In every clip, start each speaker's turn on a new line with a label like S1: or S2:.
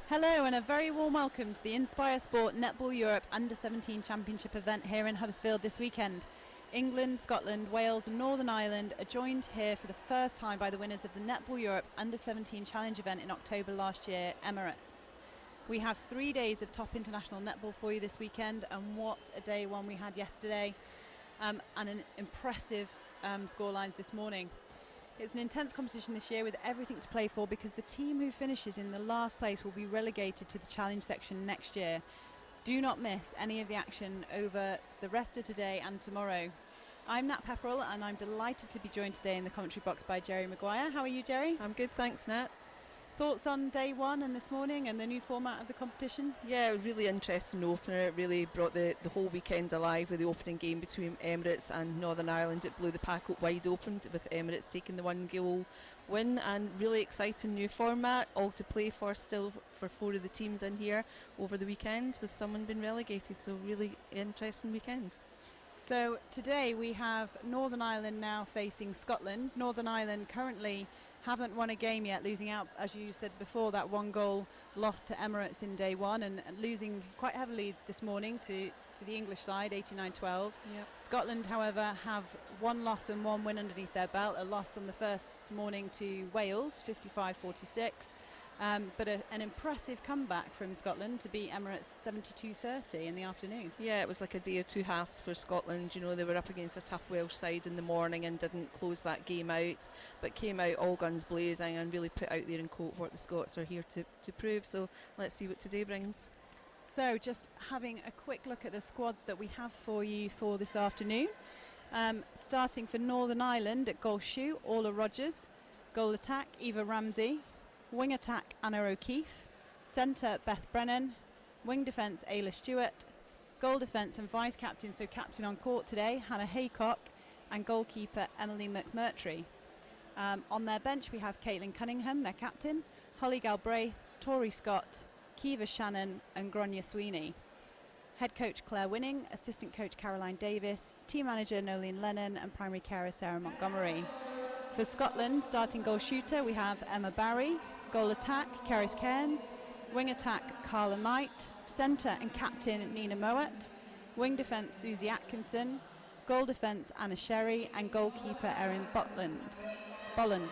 S1: Hello and a very warm welcome to the Inspire Sport Netball Europe U17 Championship event here in Huddersfield this weekend. England, Scotland, Wales and Northern Ireland are joined here for the first time by the winners of the Netball Europe U17 Challenge event in October last year, Emirates. We have 3 days of top international netball for you this weekend, and what a day one we had yesterday, and an impressive scorelines this morning. It's an intense competition this year with everything to play for, because the team who finishes in the last place will be relegated to the challenge section next year. Do not miss any of the action over the rest of today and tomorrow. I'm Nat Pepperell and I'm delighted to be joined today in the commentary box by Jerry Maguire. How are you, Jerry?
S2: I'm good, thanks, Nat.
S1: Thoughts on day one and this morning and the new format of the competition?
S2: Yeah, really interesting opener. It really brought the whole weekend alive with the opening game between Emirates and Northern Ireland. It blew the pack up wide open with Emirates taking the 1-goal win, and really exciting new format, all to play for still for 4 of the teams in here over the weekend, with someone being relegated, so really interesting weekend.
S1: So today we have Northern Ireland now facing Scotland. Northern Ireland currently haven't won a game yet, losing out, as you said before, that 1-goal loss to Emirates in day one, and losing quite heavily this morning to the English side, 89-12.
S2: Yep.
S1: Scotland, however, have 1 loss and 1 win underneath their belt, a loss on the first morning to Wales, 55-46. But an impressive comeback from Scotland to beat Emirates 72-30 in the afternoon.
S2: Yeah, it was like a day or two halves for Scotland. You know, they were up against a tough Welsh side in the morning and didn't close that game out, but came out all guns blazing and really put out there in court what the Scots are here to prove. So let's see what today brings.
S1: So just having a quick look at the squads that we have for you for this afternoon. Starting for Northern Ireland at goal shoot, Orla Rogers. Goal attack, Eva Ramsey. Wing attack, Anna O'Keefe. Centre, Beth Brennan. Wing defence, Ayla Stewart. Goal defence and vice captain, so captain on court today, Hannah Haycock. And goalkeeper, Emily McMurtry. On their bench we have Caitlin Cunningham, their captain. Holly Galbraith, Tori Scott, Kiva Shannon and Gronya Sweeney. Head coach Claire Winning, assistant coach Caroline Davis, team manager Nolene Lennon and primary carer Sarah Montgomery. For Scotland, starting goal shooter we have Emma Barry. Goal attack, Keris Cairns. Wing attack, Carla Knight. Centre and captain, Nina Mowat. Wing defence, Susie Atkinson. Goal defence, Anna Sherry. And goalkeeper, Erin Bolland,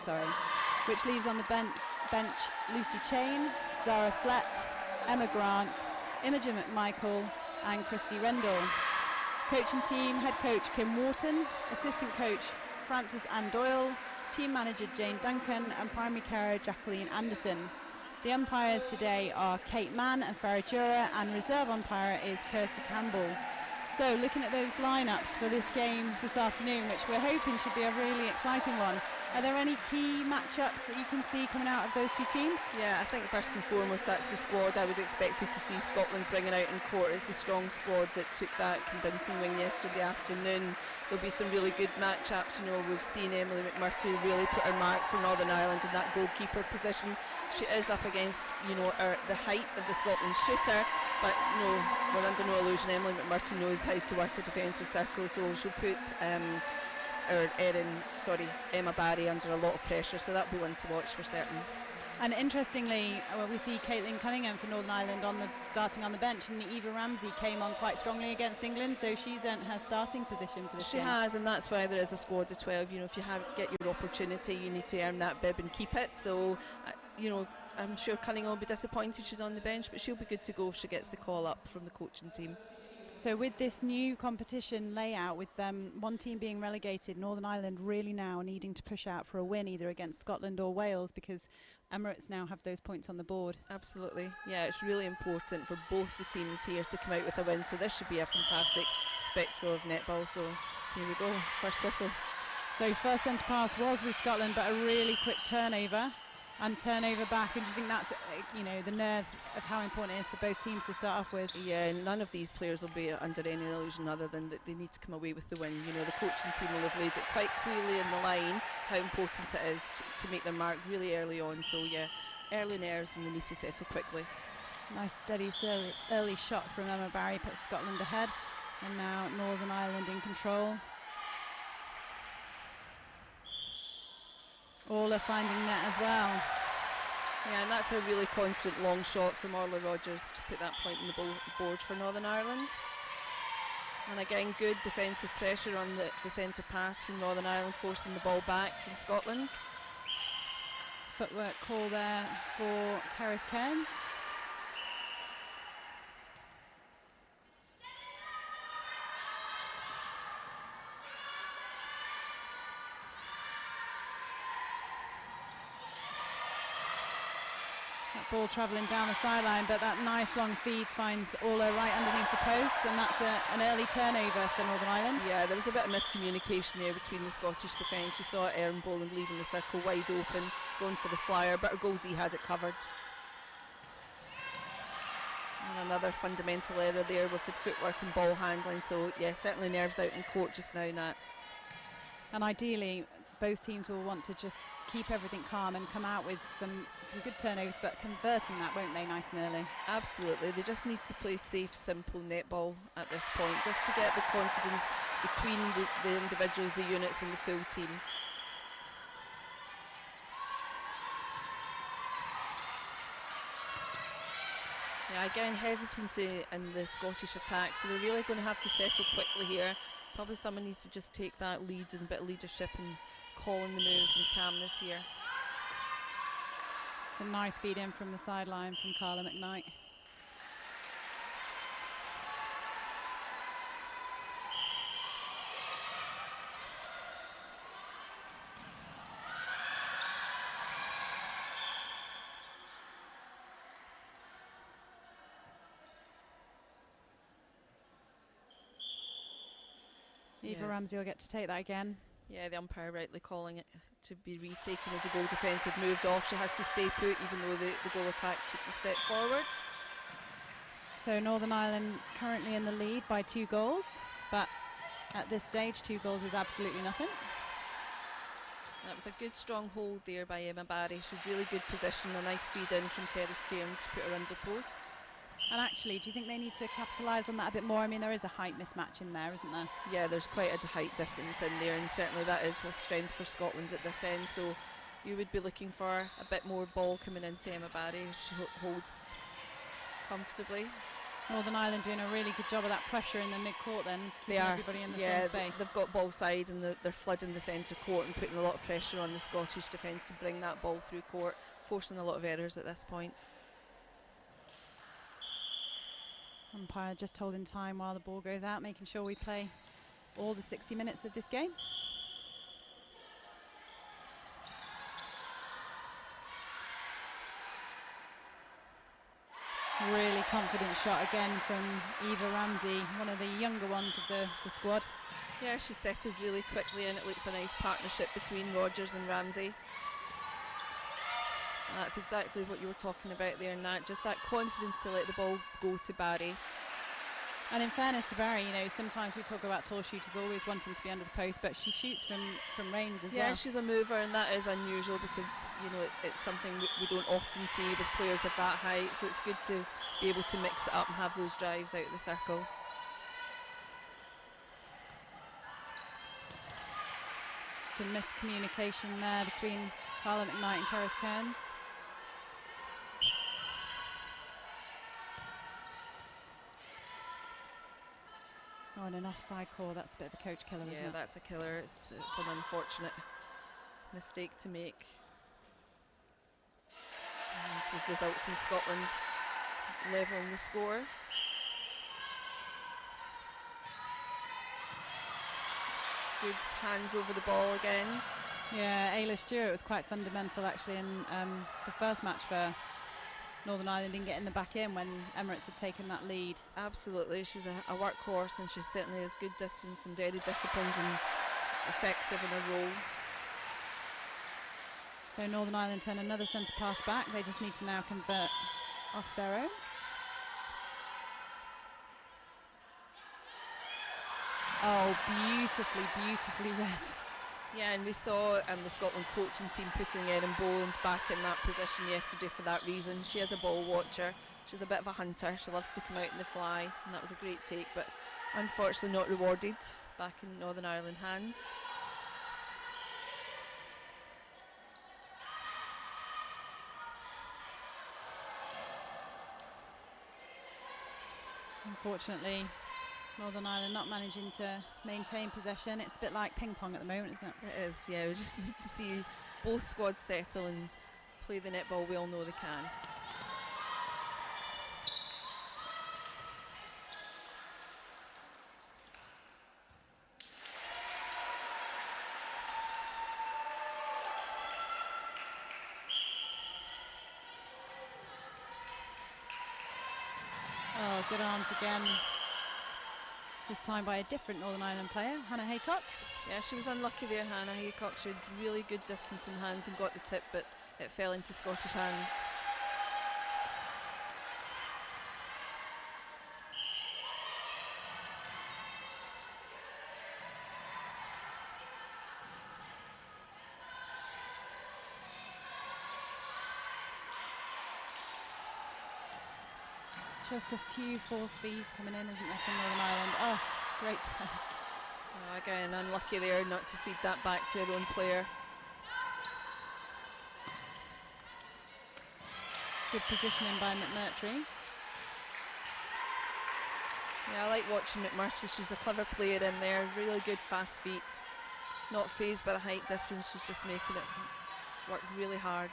S1: which leaves on the bench Lucy Chain, Zara Flett, Emma Grant, Imogen McMichael and Christy Rendell. Coaching team, head coach Kim Wharton. Assistant coach Frances Ann Doyle. Team manager Jane Duncan and primary carer Jacqueline Anderson. The umpires today are Kate Mann and Farah Jura, and reserve umpire is Kirsty Campbell. So looking at those lineups for this game this afternoon, which we're hoping should be a really exciting one, are there any key matchups that you can see coming out of those two teams?
S2: Yeah, I think first and foremost that's the squad I would expect to see Scotland bringing out in court. It's the strong squad that took that convincing win yesterday afternoon. There'll be some really good matchups. You know, we've seen Emily McMurtry really put her mark for Northern Ireland in that goalkeeper position. She is up against, you know, the height of the Scotland shooter, but no, we're under no illusion Emily McMurtry knows how to work a defensive circle, so she'll put Emma Barry under a lot of pressure, so that'll be one to watch for certain.
S1: And interestingly, we see Caitlin Cunningham for Northern Ireland starting on the bench, and Eva Ramsey came on quite strongly against England, so she's earned her starting position for this game.
S2: She has, and that's why there is a squad of 12. You know, if you get your opportunity, you need to earn that bib and keep it. So, you know, I'm sure Cunningham will be disappointed she's on the bench, but she'll be good to go if she gets the call up from the coaching team.
S1: So with this new competition layout, with one team being relegated, Northern Ireland really now needing to push out for a win either against Scotland or Wales, because Emirates now have those points on the board.
S2: Absolutely, yeah, it's really important for both the teams here to come out with a win, so this should be a fantastic spectacle of netball. So here we go, first whistle.
S1: So first centre pass was with Scotland, but a really quick turnover and turnover back, and do you think that's, you know, the nerves of how important it is for both teams to start off with?
S2: Yeah, none of these players will be under any illusion other than that they need to come away with the win. You know, the coaching team will have laid it quite clearly in the line how important it is to make their mark really early on. So yeah, early nerves, and they need to settle quickly.
S1: Nice steady early shot from Emma Barry puts Scotland ahead, and now Northern Ireland in control. Orla finding net as well.
S2: Yeah, and that's a really confident long shot from Orla Rogers to put that point in the board for Northern Ireland. And again, good defensive pressure on the centre pass from Northern Ireland, forcing the ball back from Scotland.
S1: Footwork call there for Keris Cairns. That ball travelling down the sideline, but that nice long feed finds Orla right underneath the post, and that's an early turnover for Northern Ireland.
S2: Yeah, there was a bit of miscommunication there between the Scottish defence. You saw Erin Boland leaving the circle wide open, going for the flyer, but Goldie had it covered. And another fundamental error there with the footwork and ball handling, so yeah, certainly nerves out in court just now, Nat.
S1: And ideally, both teams will want to just keep everything calm and come out with some good turnovers, but converting that, won't they, nice and early?
S2: Absolutely, they just need to play safe, simple netball at this point, just to get the confidence between the individuals, the units and the full team. Yeah, again, hesitancy in the Scottish attack, so they're really going to have to settle quickly here. Probably someone needs to just take that lead and a bit of leadership and calling the moves and calmness here.
S1: It's a nice feed in from the sideline from Carla McKnight. Eva Ramsey will get to take that again.
S2: Yeah, the umpire rightly calling it to be retaken as a goal defensive moved off. She has to stay put even though the goal attack took the step forward.
S1: So Northern Ireland currently in the lead by 2 goals, but at this stage 2 goals is absolutely nothing.
S2: That was a good strong hold there by Emma Barry. She's really good position, a nice feed in from Keris Cairns to put her under post.
S1: And actually, do you think they need to capitalise on that a bit more? I mean, there is a height mismatch in there, isn't there?
S2: Yeah, there's quite a height difference in there, and certainly that is a strength for Scotland at this end. So you would be looking for a bit more ball coming into Emma Barry if she holds comfortably.
S1: Northern Ireland doing a really good job of that pressure in the mid-court then, keeping everybody in the same space.
S2: They've got ball side and they're flooding the centre court and putting a lot of pressure on the Scottish defence to bring that ball through court, forcing a lot of errors at this point.
S1: Umpire just holding time while the ball goes out, making sure we play all the 60 minutes of this game. Really confident shot again from Eva Ramsey, one of the younger ones of the squad.
S2: Yeah, she settled really quickly and it looks a nice partnership between Rogers and Ramsey. And that's exactly what you were talking about there, Nat, just that confidence to let the ball go to Barry.
S1: And in fairness to Barry, you know, sometimes we talk about tall shooters always wanting to be under the post, but she shoots from range as well.
S2: Yeah, she's a mover, and that is unusual because, you know, it's something we don't often see with players of that height, so it's good to be able to mix it up and have those drives out of the circle.
S1: Just a miscommunication there between Carla McKnight and Keris Cairns. Oh, and an offside call, that's a bit of a coach killer, isn't it?
S2: Yeah, that's a killer. It's an unfortunate mistake to make. And it results in Scotland levelling the score. Good hands over the ball again.
S1: Yeah, Ayla Stewart was quite fundamental actually in the first match for Northern Ireland in getting the back in when Emirates had taken that lead.
S2: Absolutely, she's a workhorse and she certainly has good distance and very disciplined and effective in her role.
S1: So Northern Ireland turn another centre pass back. They just need to now convert off their own. Oh, beautifully read.
S2: Yeah, and we saw the Scotland coaching team putting Erin Boland back in that position yesterday for that reason. She is a ball watcher. She's a bit of a hunter. She loves to come out in the fly, and that was a great take, but unfortunately not rewarded back in Northern Ireland hands.
S1: Unfortunately, Northern Ireland not managing to maintain possession. It's a bit like ping pong at the moment, isn't it?
S2: It is, yeah. We just need to see both squads settle and play the netball we all know they can.
S1: Oh, good arms again. This time by a different Northern Ireland player, Hannah Haycock.
S2: Yeah, she was unlucky there, Hannah Haycock. She had really good distance in hands and got the tip, but it fell into Scottish hands.
S1: Just a few force feeds coming in, isn't there, from Northern Ireland? Oh, great take.
S2: Again, unlucky there not to feed that back to her own player.
S1: Good positioning by McMurtry.
S2: Yeah, I like watching McMurtry. She's a clever player in there, really good fast feet. Not phased by the height difference, she's just making it work really hard.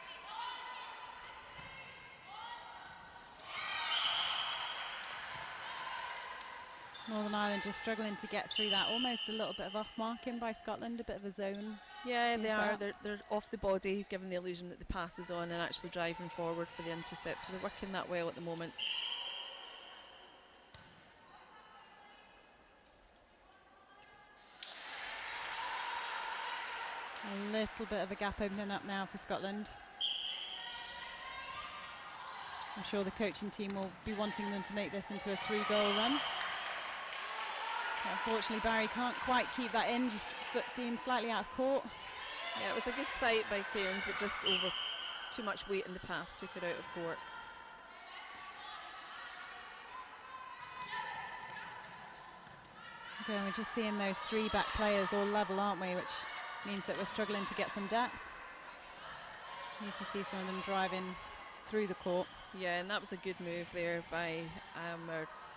S1: Northern Ireland just struggling to get through that. Almost a little bit of off-marking by Scotland, a bit of a zone.
S2: Yeah, they are. They're off the body, giving the illusion that the pass is on and actually driving forward for the intercept. So they're working that well at the moment.
S1: A little bit of a gap opening up now for Scotland. I'm sure the coaching team will be wanting them to make this into a 3-goal run. Unfortunately, Barry can't quite keep that in, just foot deemed slightly out of court.
S2: Yeah, it was a good sight by Cairns, but just over too much weight in the pass took her out of court.
S1: Okay, we're just seeing those 3 back players all level, aren't we? Which means that we're struggling to get some depth. Need to see some of them driving through the court.
S2: Yeah, and that was a good move there by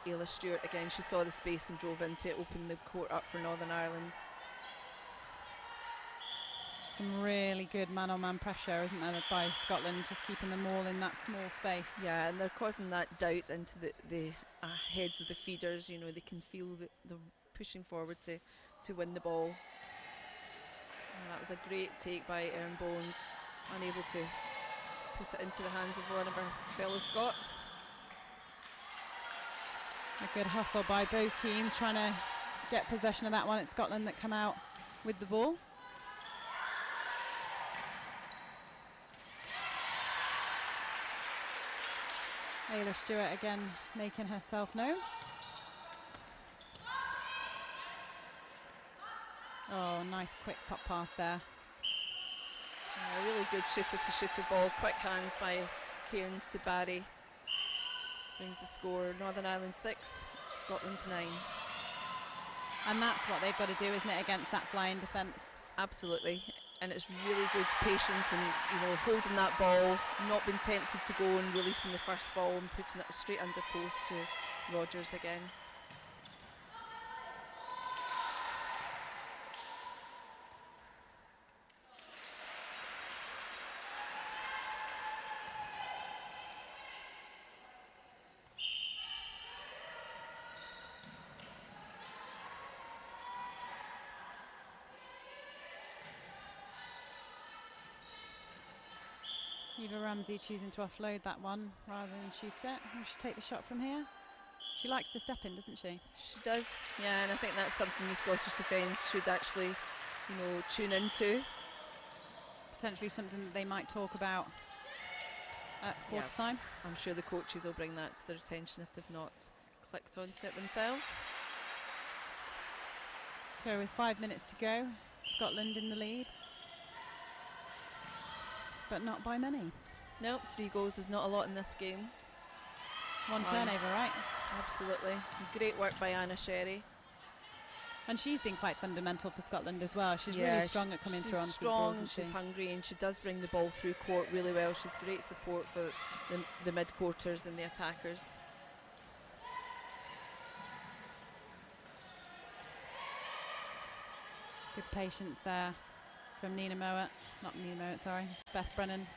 S2: Ayla Stewart. Again, she saw the space and drove into it, opened the court up for Northern Ireland.
S1: Some really good man-on-man pressure, isn't there, by Scotland, just keeping them all in that small space.
S2: Yeah, and they're causing that doubt into the heads of the feeders. You know, they can feel the pushing forward to win the ball. And that was a great take by Erin Bones, unable to put it into the hands of one of her fellow Scots.
S1: A good hustle by both teams, trying to get possession of that one. It's Scotland that come out with the ball. Ayla Stewart again making herself known. Oh, nice quick pop pass there.
S2: A really good shooter-to-shooter ball. Quick hands by Cairns to Barry. Brings the score. Northern Ireland 6, Scotland 9.
S1: And that's what they've got to do, isn't it, against that flying defence? Absolutely.
S2: And it's really good patience and, you know, holding that ball, not being tempted to go and releasing the first ball and putting it straight under post to Rogers again.
S1: Eva Ramsey choosing to offload that one rather than shoot it. Will she take the shot from here? She likes the step in, doesn't she?
S2: She does, yeah, and I think that's something the Scottish defence should actually, you know, tune into.
S1: Potentially something that they might talk about at quarter time.
S2: I'm sure the coaches will bring that to their attention if they've not clicked onto it themselves.
S1: So with 5 minutes to go, Scotland in the lead. But not by many.
S2: Nope, 3 goals is not a lot in this game.
S1: One turnover, right?
S2: Absolutely. Great work by Anna Sherry.
S1: And she's been quite fundamental for Scotland as well. She's really strong at coming through on
S2: she's
S1: the balls,
S2: strong, she's
S1: she?
S2: hungry, and she does bring the ball through court really well. She's great support for the mid-quarters and the attackers.
S1: Good patience there from Beth Brennan.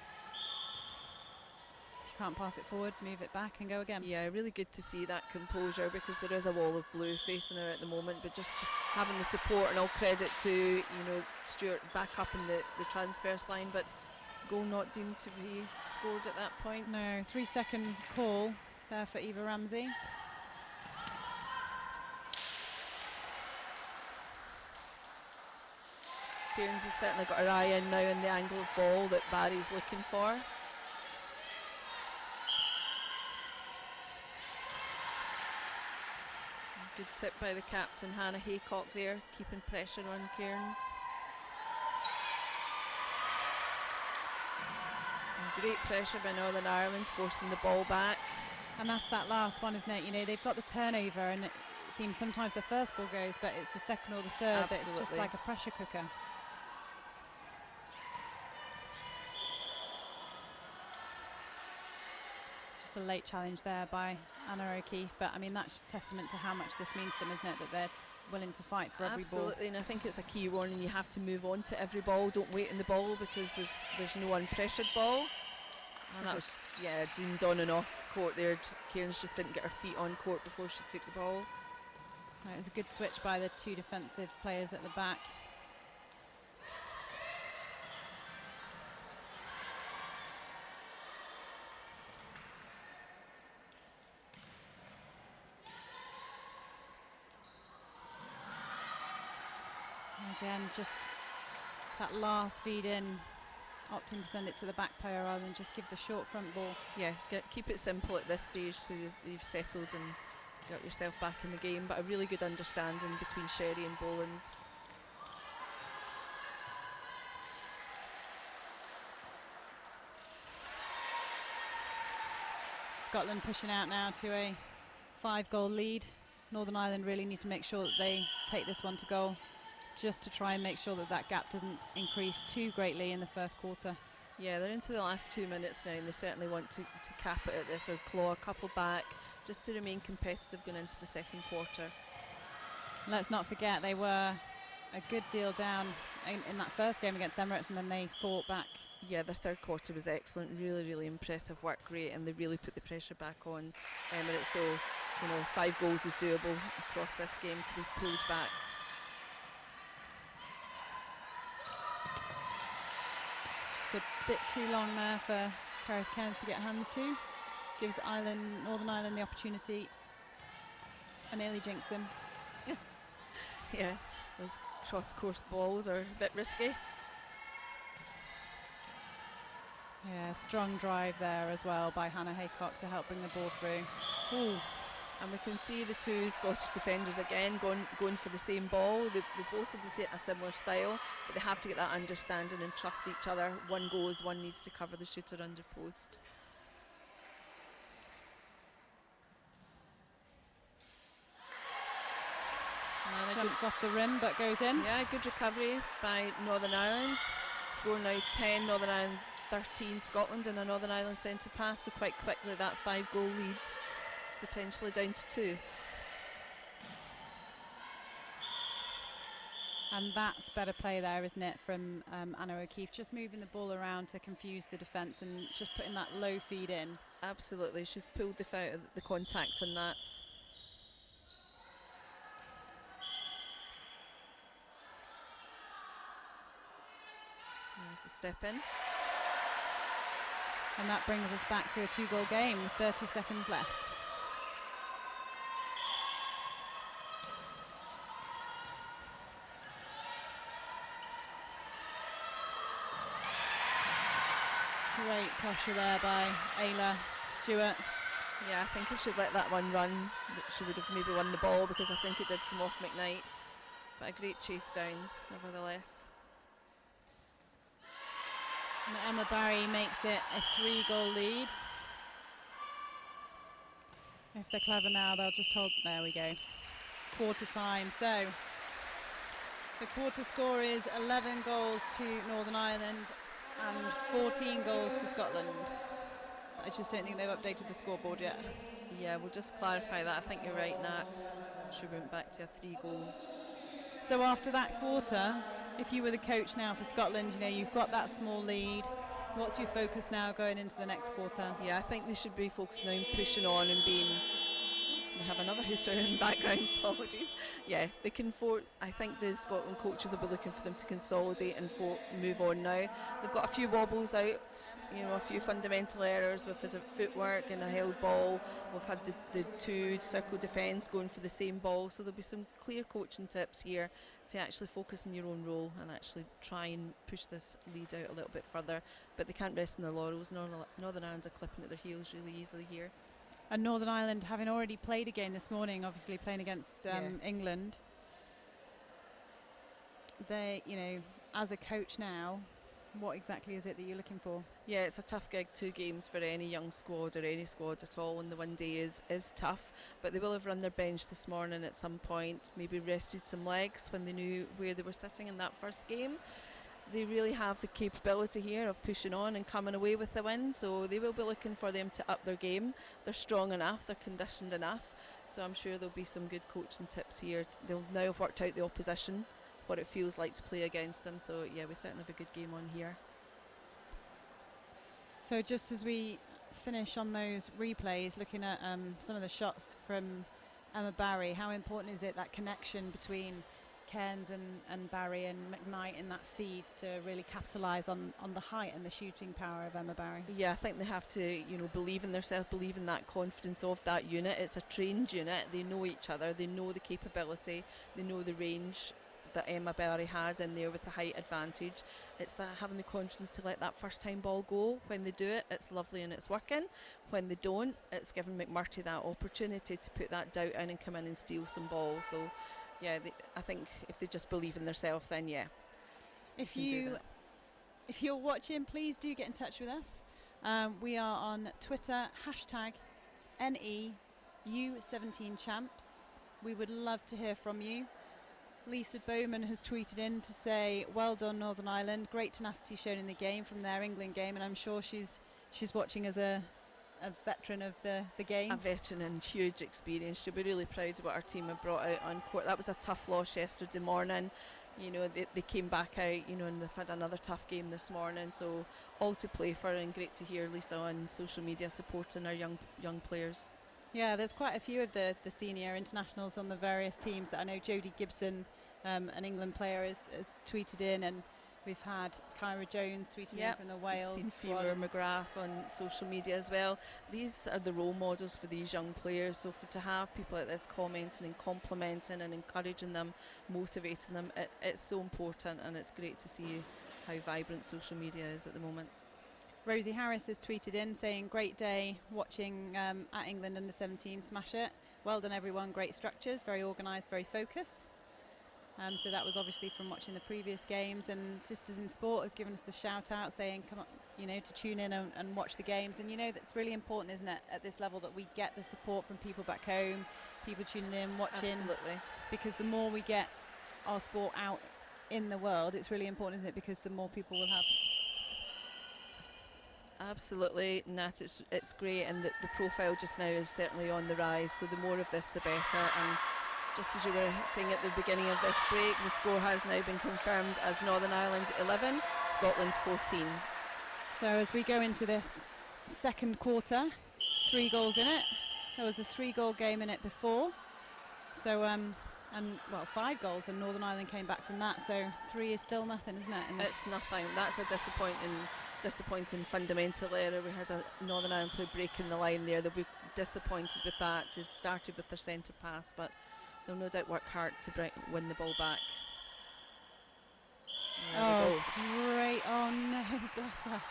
S1: If you can't pass it forward, move it back and go again.
S2: Yeah, really good to see that composure, because there is a wall of blue facing her at the moment, but just having the support, and all credit to Stuart back up in the transverse line, but goal not deemed to be scored at that point.
S1: No, 3-second call there for Eva Ramsey.
S2: Kearns has certainly got her eye in now on the angle of ball that Barry's looking for. Good tip by the captain, Hannah Haycock there, keeping pressure on Kearns. And great pressure by Northern Ireland, forcing the ball back.
S1: And that's that last one, isn't it? They've got the turnover, and it seems sometimes the first ball goes, but it's the second or the third that's just like a pressure cooker. Just a late challenge there by Anna O'Keefe, but I mean that's testament to how much this means to them, isn't it? That they're willing to fight for every ball.
S2: Absolutely, and I think it's a key warning. You have to move on to every ball. Don't wait in the ball, because there's no unpressured ball. And that was deemed on and off court there. Kearns just didn't get her feet on court before she took the ball.
S1: Right, it was a good switch by the two defensive players at the back. And again, just that last feed in, opting to send it to the back player rather than just give the short front ball.
S2: Yeah, keep it simple at this stage so you've settled and got yourself back in the game, but a really good understanding between Sherry and Boland.
S1: Scotland pushing out now to a 5-goal lead. Northern Ireland really need to make sure that they take this one to goal, just to try and make sure that that gap doesn't increase too greatly in the first quarter.
S2: Yeah, they're into the last 2 minutes now, and they certainly want to cap it at this, or claw a couple back, just to remain competitive going into the second quarter.
S1: Let's not forget they were a good deal down in that first game against Emirates, and then they fought back.
S2: Yeah, the third quarter was excellent, really impressive work rate, and they really put the pressure back on Emirates. So 5 goals is doable across this game to be pulled back.
S1: Just a bit too long there for Paris Cairns to get hands to. Gives Northern Ireland the opportunity, and nearly jinx them.
S2: Yeah, those cross-course balls are a bit risky.
S1: Yeah, strong drive there as well by Hannah Haycock to help bring the ball through. Ooh.
S2: And we can see the two Scottish defenders again going for the same ball. They both have a similar style, but they have to get that understanding and trust each other. One goes, one needs to cover the shooter under post.
S1: Jumps off the rim but goes in.
S2: Yeah, good recovery by Northern Ireland. Score now 10, Northern Ireland 13 Scotland, and a Northern Ireland centre pass, so quite quickly that 5-goal lead is potentially down to 2.
S1: And that's better play there, isn't it, from Anna O'Keefe, just moving the ball around to confuse the defence and just putting that low feed in.
S2: Absolutely, she's pulled the contact on that. There's a step in.
S1: And that brings us back to a 2-goal game with 30 seconds left. Great pressure there by Ayla Stewart.
S2: Yeah, I think if she'd let that one run, she would have maybe won the ball, because I think it did come off McKnight. But a great chase down, nevertheless.
S1: And Emma Barry makes it a 3-goal lead. If they're clever now, they'll just hold. There we go. Quarter time. So the quarter score is 11 goals to Northern Ireland and 14 goals to Scotland. I just don't think they've updated the scoreboard yet.
S2: Yeah, we'll just clarify that. I think you're right, Nat. She went back to a 3-goal
S1: So after that quarter, if you were the coach now for Scotland, you know, you've got that small lead. What's your focus now going into the next quarter?
S2: Yeah, I think they should be focusing on pushing on and being. We have another Hooser in the background, apologies. Yeah, they can I think the Scotland coaches will be looking for them to consolidate and move on now. They've got a few wobbles out, you know, a few fundamental errors with the footwork and a held ball. We've had the two circle defence going for the same ball, so there'll be some clear coaching tips here to actually focus on your own role and actually try and push this lead out a little bit further. But they can't rest on their laurels. Northern Ireland are clipping at their heels really easily here.
S1: And Northern Ireland, having already played a game this morning, obviously playing against England, they, you know, as a coach now, what exactly is it that you're looking for?
S2: Yeah, it's a tough gig, 2 games for any young squad or any squad at all, and the one day is tough, but they will have run their bench this morning at some point, maybe rested some legs when they knew where they were sitting in that first game. They really have the capability here of pushing on and coming away with the win, so they will be looking for them to up their game. They're strong enough, they're conditioned enough, so I'm sure there'll be some good coaching tips here. They'll now have worked out the opposition, what it feels like to play against them, so yeah, we certainly have a good game on here.
S1: So just as we finish on those replays, looking at some of the shots from Emma Barry, how important is it, that connection between Cairns and Barry and McKnight in that feeds to really capitalise on the height and the shooting power of Emma Barry?
S2: Yeah, I think they have to, you know, believe in themselves, believe in that confidence of that unit. It's a trained unit, they know each other, they know the capability, they know the range that Emma Barry has in there with the height advantage. It's that having the confidence to let that first time ball go. When they do it, it's lovely and it's working. When they don't, it's giving McMurtry that opportunity to put that doubt in and come in and steal some balls. So yeah, I think if they just believe in themselves, then yeah.
S1: If you're watching, please do get in touch with us. We are on Twitter, #NE U17 Champs. We would love to hear from you. Lisa Bowman has tweeted in to say, well done Northern Ireland, great tenacity shown in the game from their England game, and I'm sure she's watching as a veteran of the game.
S2: A veteran and huge experience. She'll be really proud of what our team have brought out on court. That was a tough loss yesterday morning. You know, they came back out, you know, and they've had another tough game this morning. So all to play for, and great to hear Lisa on social media supporting our young players.
S1: Yeah, there's quite a few of the senior internationals on the various teams that I know. Jodie Gibson, an England player, has tweeted in, and we've had Kyra Jones tweeting in from the Wales.
S2: We've seen Fiona McGrath on social media as well. These are the role models for these young players, so to have people like this commenting and complimenting and encouraging them, motivating them, it's so important, and it's great to see how vibrant social media is at the moment.
S1: Rosie Harris has tweeted in saying, great day watching at England under 17 smash it. Well done everyone, great structures, very organised, very focused. So that was obviously from watching the previous games, and Sisters in Sport have given us a shout out saying, come on, you know, to tune in and watch the games. And you know, that's really important, isn't it, at this level, that we get the support from people back home, people tuning in, watching.
S2: Absolutely. Because
S1: the more we get our sport out in the world, it's really important, isn't it, because the more people will have.
S2: Absolutely, Nat, it's great, and the profile just now is certainly on the rise, so the more of this the better. And just as you were saying at the beginning of this break, the score has now been confirmed as Northern Ireland 11, Scotland 14.
S1: So as we go into this second quarter, 3 goals in it. There was a 3-goal game in it before, so 5 goals, and Northern Ireland came back from that, so 3 is still nothing, isn't it?
S2: It's nothing. That's a disappointing fundamental error. We had a Northern Ireland player breaking the line there. They'll be disappointed with that. It started with their centre pass, but they'll no doubt work hard to win the ball back.
S1: Great. Oh no, bless her.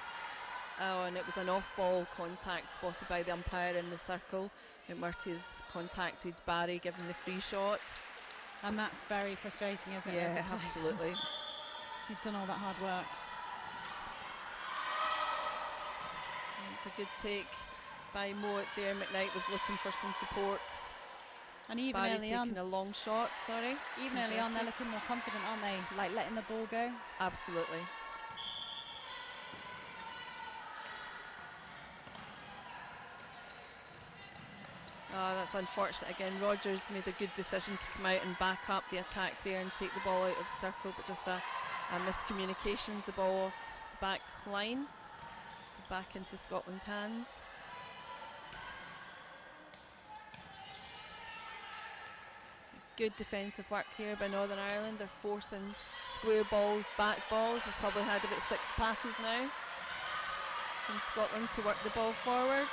S2: Oh, and it was an off-ball contact spotted by the umpire in the circle. McMurtry's contacted Barry, giving the free shot.
S1: And that's very frustrating, isn't it?
S2: Yeah, absolutely.
S1: You've done all that hard work.
S2: It's a good take by Moat there. McKnight was looking for some support.
S1: And even
S2: Barry
S1: early on,
S2: taking a long shot,
S1: Even early on, they're looking more confident, aren't they? Like letting the ball go.
S2: Absolutely. Oh, that's unfortunate again. Rogers made a good decision to come out and back up the attack there and take the ball out of the circle, but just a miscommunications, the ball off the back line. So back into Scotland hands. Good defensive work here by Northern Ireland. They're forcing square balls, back balls. We've probably had about 6 passes now from Scotland to work the ball forward.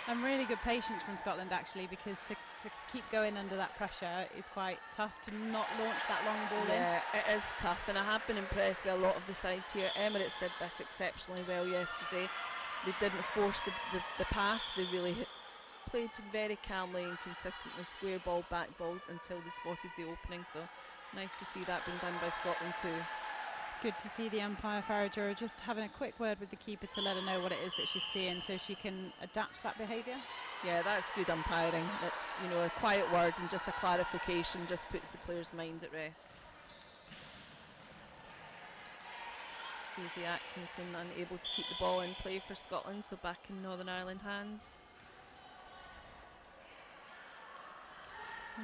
S1: And really good patience from Scotland actually, because to keep going under that pressure is quite tough, to not launch that long ball in.
S2: Yeah, it is tough, and I have been impressed by a lot of the sides here. Emirates did this exceptionally well yesterday. They didn't force the pass, they really played very calmly and consistently, square ball, back ball, until they spotted the opening. So nice to see that being done by Scotland too.
S1: Good to see the umpire, Farajura, just having a quick word with the keeper to let her know what it is that she's seeing so she can adapt that behaviour.
S2: Yeah, that's good umpiring. It's, you know, a quiet word and just a clarification just puts the player's mind at rest. Susie Atkinson unable to keep the ball in play for Scotland, so back in Northern Ireland hands.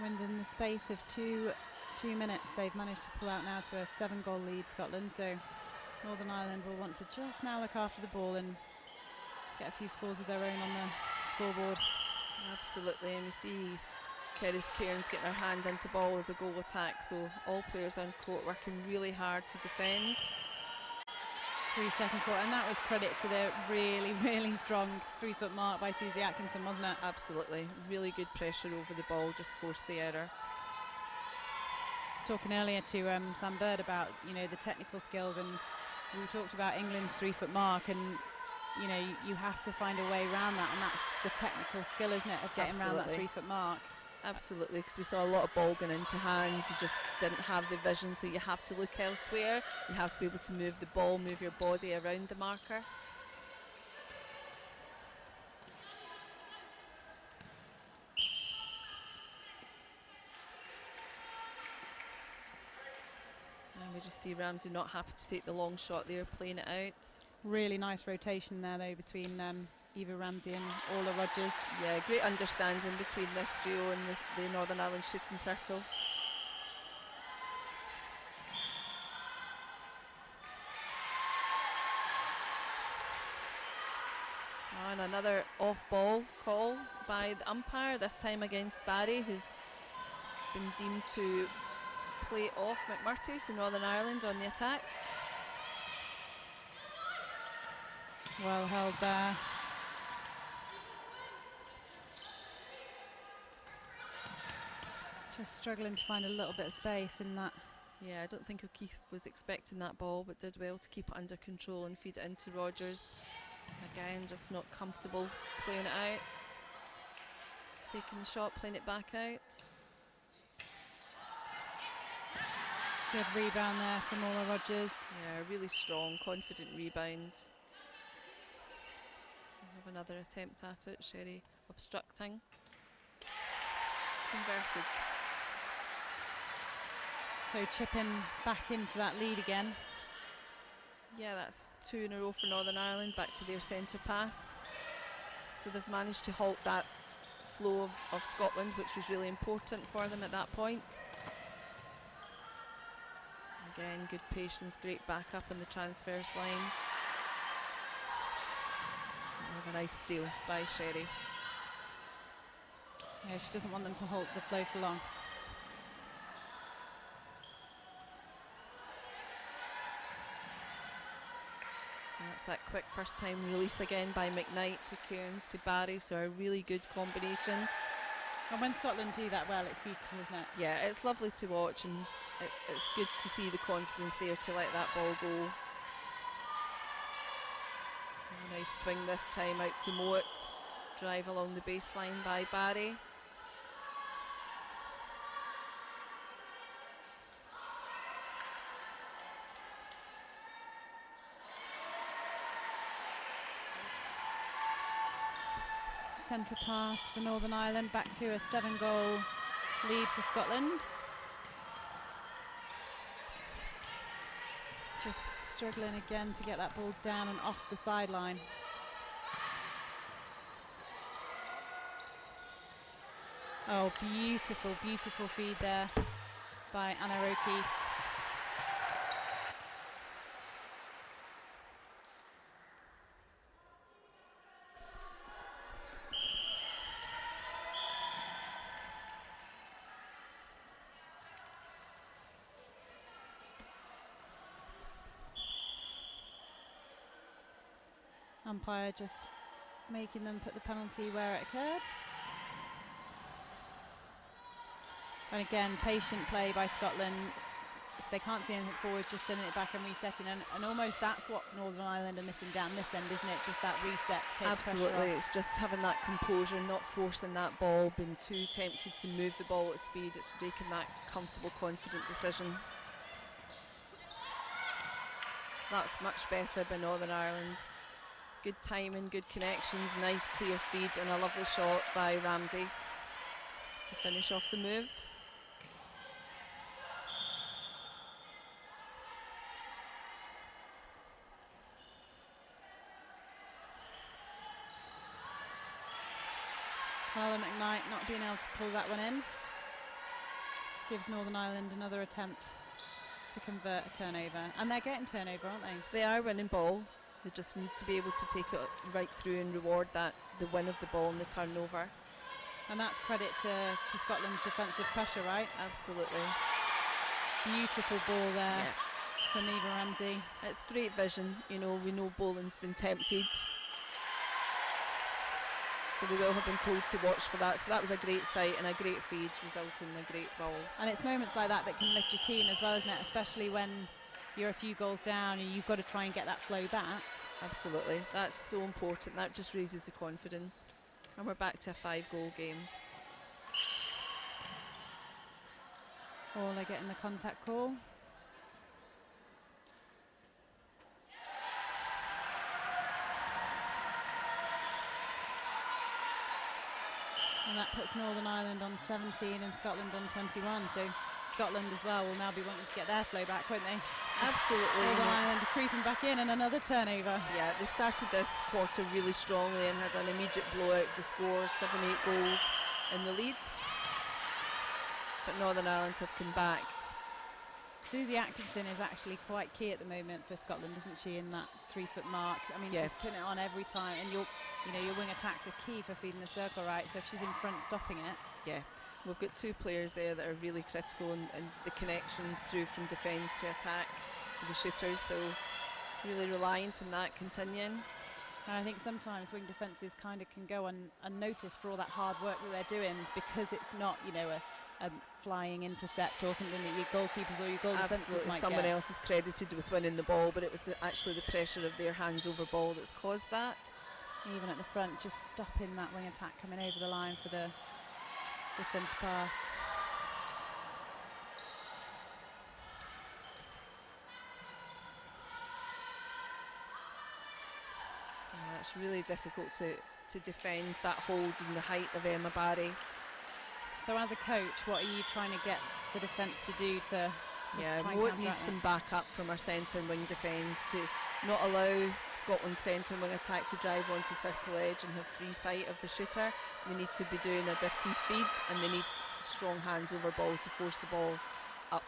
S1: And in the space of two minutes, they've managed to pull out now to a 7-goal lead, Scotland. So Northern Ireland will want to just now look after the ball and get a few scores of their own on the scoreboard.
S2: Absolutely, and we see Keris Cairns getting her hand into ball as a goal attack. So all players on court working really hard to defend.
S1: 3 seconds caught, and that was credit to the really strong 3-foot mark by Susie Atkinson, wasn't it?
S2: Absolutely, really good pressure over the ball, just forced the error.
S1: I was talking earlier to Sam Bird about, you know, the technical skills, and we talked about England's 3-foot mark, and you know, you have to find a way around that, and that's the technical skill, isn't it, of getting around that 3-foot mark. Absolutely,
S2: because we saw a lot of ball going into hands. You just didn't have the vision, so you have to look elsewhere. You have to be able to move the ball, move your body around the marker. And we just see Ramsey not happy to take the long shot there, playing it out.
S1: Really nice rotation there though between Eva Ramsey and Orla Rogers.
S2: Yeah, great understanding between this duo and the Northern Ireland shooting circle. And another off-ball call by the umpire, this time against Barry, who's been deemed to play off McMurtry, so Northern Ireland on the attack.
S1: Well held there. Just struggling to find a little bit of space in that.
S2: Yeah, I don't think O'Keefe was expecting that ball, but did well to keep it under control and feed it into Rogers. Again, just not comfortable playing it out. Taking the shot, playing it back out.
S1: Good rebound there from Orla Rogers.
S2: Yeah, really strong, confident rebound. We'll have another attempt at it. Sherry obstructing. Converted.
S1: So chipping back into that lead again.
S2: Yeah, that's 2 in a row for Northern Ireland, back to their centre pass. So they've managed to halt that flow of Scotland, which was really important for them at that point. Again, good patience, great backup on the transverse line. And a nice steal by Sherry.
S1: Yeah, she doesn't want them to halt the flow for long.
S2: And that's that quick first time release again by McKnight to Cairns to Barry, so a really good combination.
S1: And when Scotland do that well, it's beautiful, isn't it?
S2: Yeah, it's lovely to watch, and it's good to see the confidence there to let that ball go. And a nice swing this time out to Mowat. Drive along the baseline by Barry.
S1: Centre pass for Northern Ireland, back to a 7-goal lead for Scotland. Just struggling again to get that ball down and off the sideline. Oh, beautiful, beautiful feed there by Anna O'Keefe. Umpire just making them put the penalty where it occurred. And again, patient play by Scotland. If they can't see anything forward, just sending it back and resetting. And almost that's what Northern Ireland are missing down this end, isn't it? Just that reset to take
S2: Absolutely,
S1: pressure off.
S2: it's just having that composure, not forcing that ball, being too tempted to move the ball at speed. It's making that comfortable, confident decision. That's much better by Northern Ireland. Good timing, good connections, nice clear feed, and a lovely shot by Ramsey to finish off the move.
S1: Carla McKnight not being able to pull that one in gives Northern Ireland another attempt to convert a turnover. And they're getting turnover, aren't they?
S2: They are winning ball. They just need to be able to take it right through and reward that, the win of the ball and the turnover.
S1: And that's credit to Scotland's defensive pressure, right?
S2: Absolutely.
S1: Beautiful ball there from Eva Ramsey.
S2: It's great vision. You know, we know bowling's been tempted, so they will have been told to watch for that. So that was a great sight and a great feed, resulting in a great ball.
S1: And it's moments like that that can lift your team as well, isn't it? Especially when you're a few goals down and you've got to try and get that flow back.
S2: Absolutely, that's so important. That just raises the confidence. And we're back to a 5-goal game.
S1: Or they're getting the contact call. And that puts Northern Ireland on 17 and Scotland on 21. So Scotland as well will now be wanting to get their flow back, won't they?
S2: Absolutely.
S1: Northern Ireland are creeping back in and another turnover.
S2: Yeah, they started this quarter really strongly and had an immediate blowout. The score, 7-8 goals in the lead. But Northern Ireland have come back.
S1: Susie Atkinson is actually quite key at the moment for Scotland, isn't she, in that 3-foot mark? I mean, she's putting it on every time, and your wing attacks are key for feeding the circle, right? So if she's in front stopping it.
S2: Yeah, we've got two players there that are really critical, and the connections through from defence to attack to the shooters, so really reliant on that continuing.
S1: And I think sometimes wing defences kind of can go unnoticed for all that hard work that they're doing, because it's not, you know, a flying intercept or something that your goalkeepers or your goal defences might
S2: someone
S1: get.
S2: else is credited with winning the ball, but it was actually the pressure of their hands over ball that's caused that.
S1: Even at the front, just stopping that wing attack coming over the line for the centre pass.
S2: Yeah, it's really difficult to defend that hold and the height of Emma Barry.
S1: So as a coach, what are you trying to get the defence to do to
S2: yeah,
S1: try and
S2: Moat
S1: counteract
S2: needs
S1: that?
S2: some backup from our centre and wing defence to not allow Scotland's centre and wing attack to drive onto circle edge and have free sight of the shooter. They need to be doing a distance feed, and they need strong hands over ball to force the ball up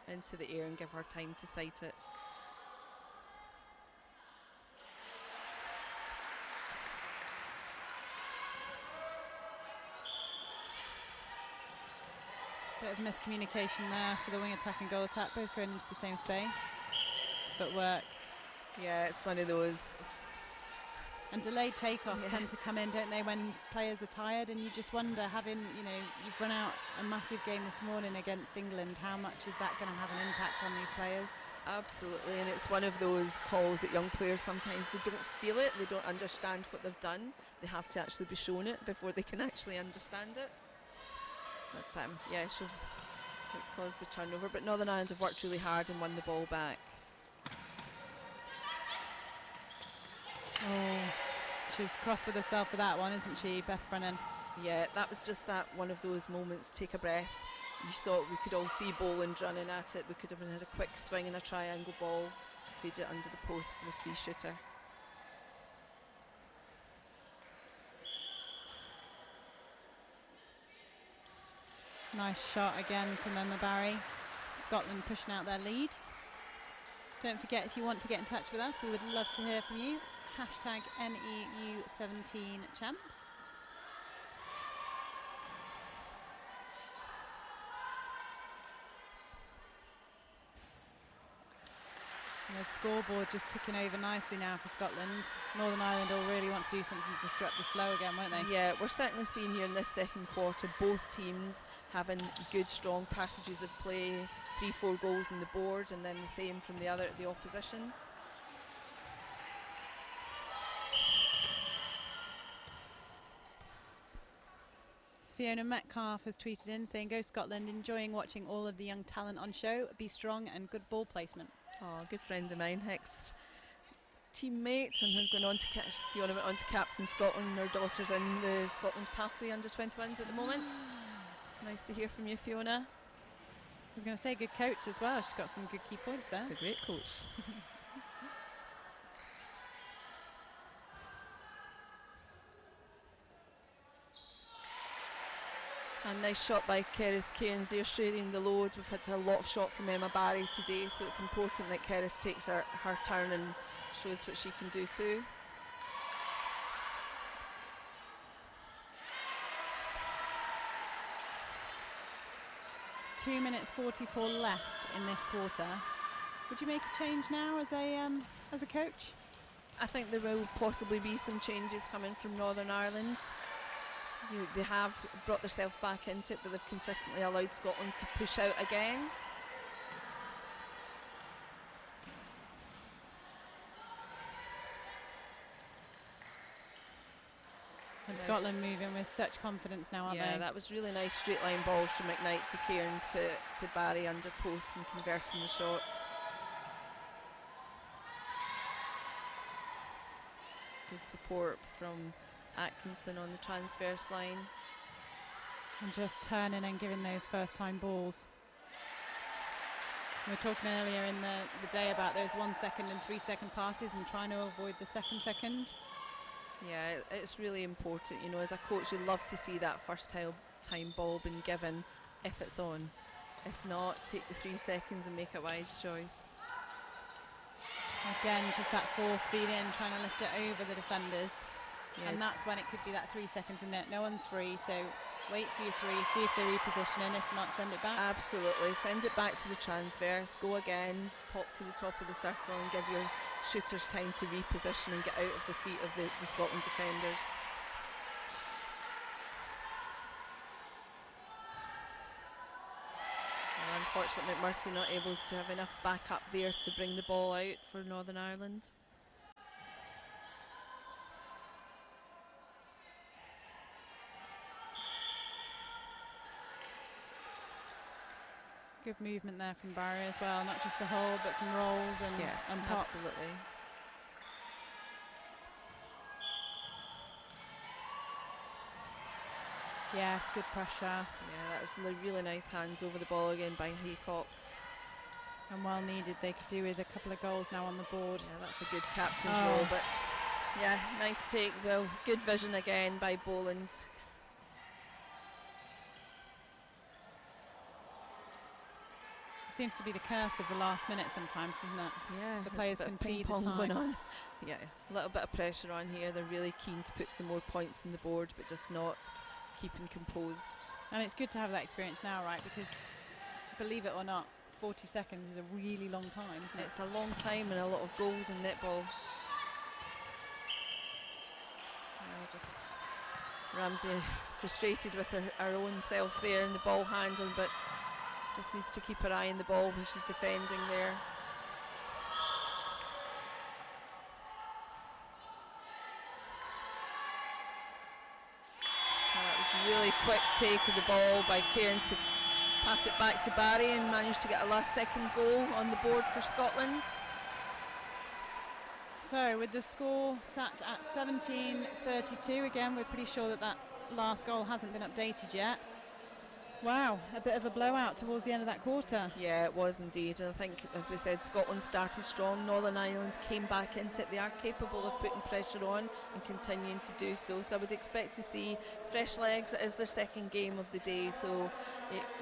S2: into the air and give her time to sight it.
S1: Bit of miscommunication there for the wing attack and goal attack, both going into the same space. Footwork.
S2: Yeah, it's one of those.
S1: And delayed takeoffs tend to come in, don't they, when players are tired, and you just wonder, having, you know, you've run out a massive game this morning against England, how much is that going to have an impact on these players?
S2: Absolutely, and it's one of those calls that young players sometimes they don't feel it, they don't understand what they've done. They have to actually be shown it before they can actually understand it. But yeah, so it's caused the turnover, but Northern Ireland have worked really hard and won the ball back.
S1: Oh, she's cross with herself for that one, isn't she, Beth Brennan?
S2: Yeah, that was just that one of those moments, take a breath. You saw it, we could all see Boland running at it. We could have had a quick swing and a triangle ball, feed it under the post to the free shooter.
S1: Nice shot again from Emma Barry. Scotland pushing out their lead. Don't forget, if you want to get in touch with us, we would love to hear from you. Hashtag NEU17 Champs. And the scoreboard just ticking over nicely now for Scotland. Northern Ireland will really want to do something to disrupt this flow again, won't they?
S2: Yeah, we're certainly seeing here in this second quarter both teams having good, strong passages of play, 3-4 goals on the board, and then the same from the opposition.
S1: Fiona Metcalf has tweeted in saying, "Go Scotland, enjoying watching all of the young talent on show. Be strong and good ball placement."
S2: Oh, good friend of mine, Hicks teammate, and who's going on to catch Fiona went on to captain Scotland. Her daughter's in the Scotland pathway under 21s at the moment. Nice to hear from you, Fiona.
S1: I was going to say good coach as well. She's got some good key points there.
S2: She's a great coach. A nice shot by Keris Cairns there, sharing the load. We've had a lot of shot from Emma Barry today, so it's important that Keris takes her turn and shows what she can do too.
S1: Two minutes 44 left in this quarter. Would you make a change now as a coach?
S2: I think there will possibly be some changes coming from Northern Ireland. They have brought themselves back into it, but they've consistently allowed Scotland to push out again.
S1: And Scotland moving with such confidence now, aren't they?
S2: Yeah, that was really nice straight line balls from McKnight to Cairns to Barry under post and converting the shot. Good support from Atkinson on the transverse line.
S1: And just turning and giving those first time balls. We were talking earlier in the day about those 1 second and 3 second passes and trying to avoid the second.
S2: Yeah, it's really important. You know, as a coach, you love to see that first time ball being given if it's on. If not, take the 3 seconds and make a wise choice.
S1: Again, just that force feed in, trying to lift it over the defenders.
S2: Yeah.
S1: And that's when it could be that 3 seconds in net. No one's free, so wait for your 3, see if they're repositioning. If not, send it back.
S2: Absolutely, send it back to the transverse, go again, pop to the top of the circle and give your shooters time to reposition and get out of the feet of the Scotland defenders. Unfortunately, McMurtry not able to have enough backup there to bring the ball out for Northern Ireland.
S1: Good movement there from Barry as well, not just the hold but some rolls and pops.
S2: Absolutely.
S1: Yes, good pressure.
S2: Yeah, that was really nice hands over the ball again by Haycock.
S1: And well needed. They could do with a couple of goals now on the board.
S2: Yeah, that's a good captain's role, but yeah, nice take. Well, good vision again by Boland.
S1: Seems to be the curse of the last minute sometimes, doesn't it?
S2: Yeah,
S1: the players can see the time.
S2: Going on. Yeah, a little bit of pressure on here. They're really keen to put some more points on the board, but just not keeping composed.
S1: And it's good to have that experience now, right? Because believe it or not, 40 seconds is a really long time, isn't it?
S2: It's a long time and a lot of goals in netball. Just Ramsey frustrated with her own self there in the ball handling, but just needs to keep her eye on the ball when she's defending there. That was a really quick take of the ball by Cairns to pass it back to Barry and manage to get a last second goal on the board for Scotland.
S1: So with the score sat at 17-32, again we're pretty sure that last goal hasn't been updated yet. Wow, a bit of a blowout towards the end of that quarter.
S2: Yeah, it was indeed. And I think, as we said, Scotland started strong. Northern Ireland came back into it. They are capable of putting pressure on and continuing to do so. So I would expect to see fresh legs. It is their second game of the day. So,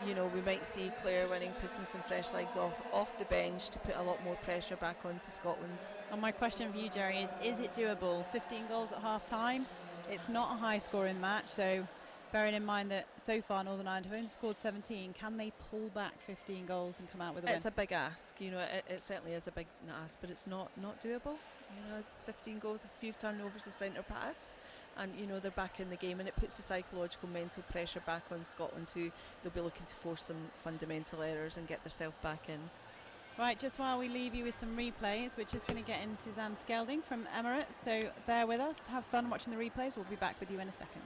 S2: we might see Claire Winning putting some fresh legs off the bench to put a lot more pressure back onto Scotland.
S1: And my question for you, Jerry, is it doable? 15 goals at half time. It's not a high scoring match. So bearing in mind that so far Northern Ireland have only scored 17, can they pull back 15 goals and come out with a win?
S2: It's a big ask, it certainly is a big ask, but it's not doable. It's 15 goals, a few turnovers, a centre pass, and they're back in the game, and it puts the psychological, mental pressure back on Scotland, who they'll be looking to force some fundamental errors and get themselves back in.
S1: Right, just while we leave you with some replays, we're just going to get in Suzanne Skelding from Emirates, so bear with us, have fun watching the replays. We'll be back with you in a second.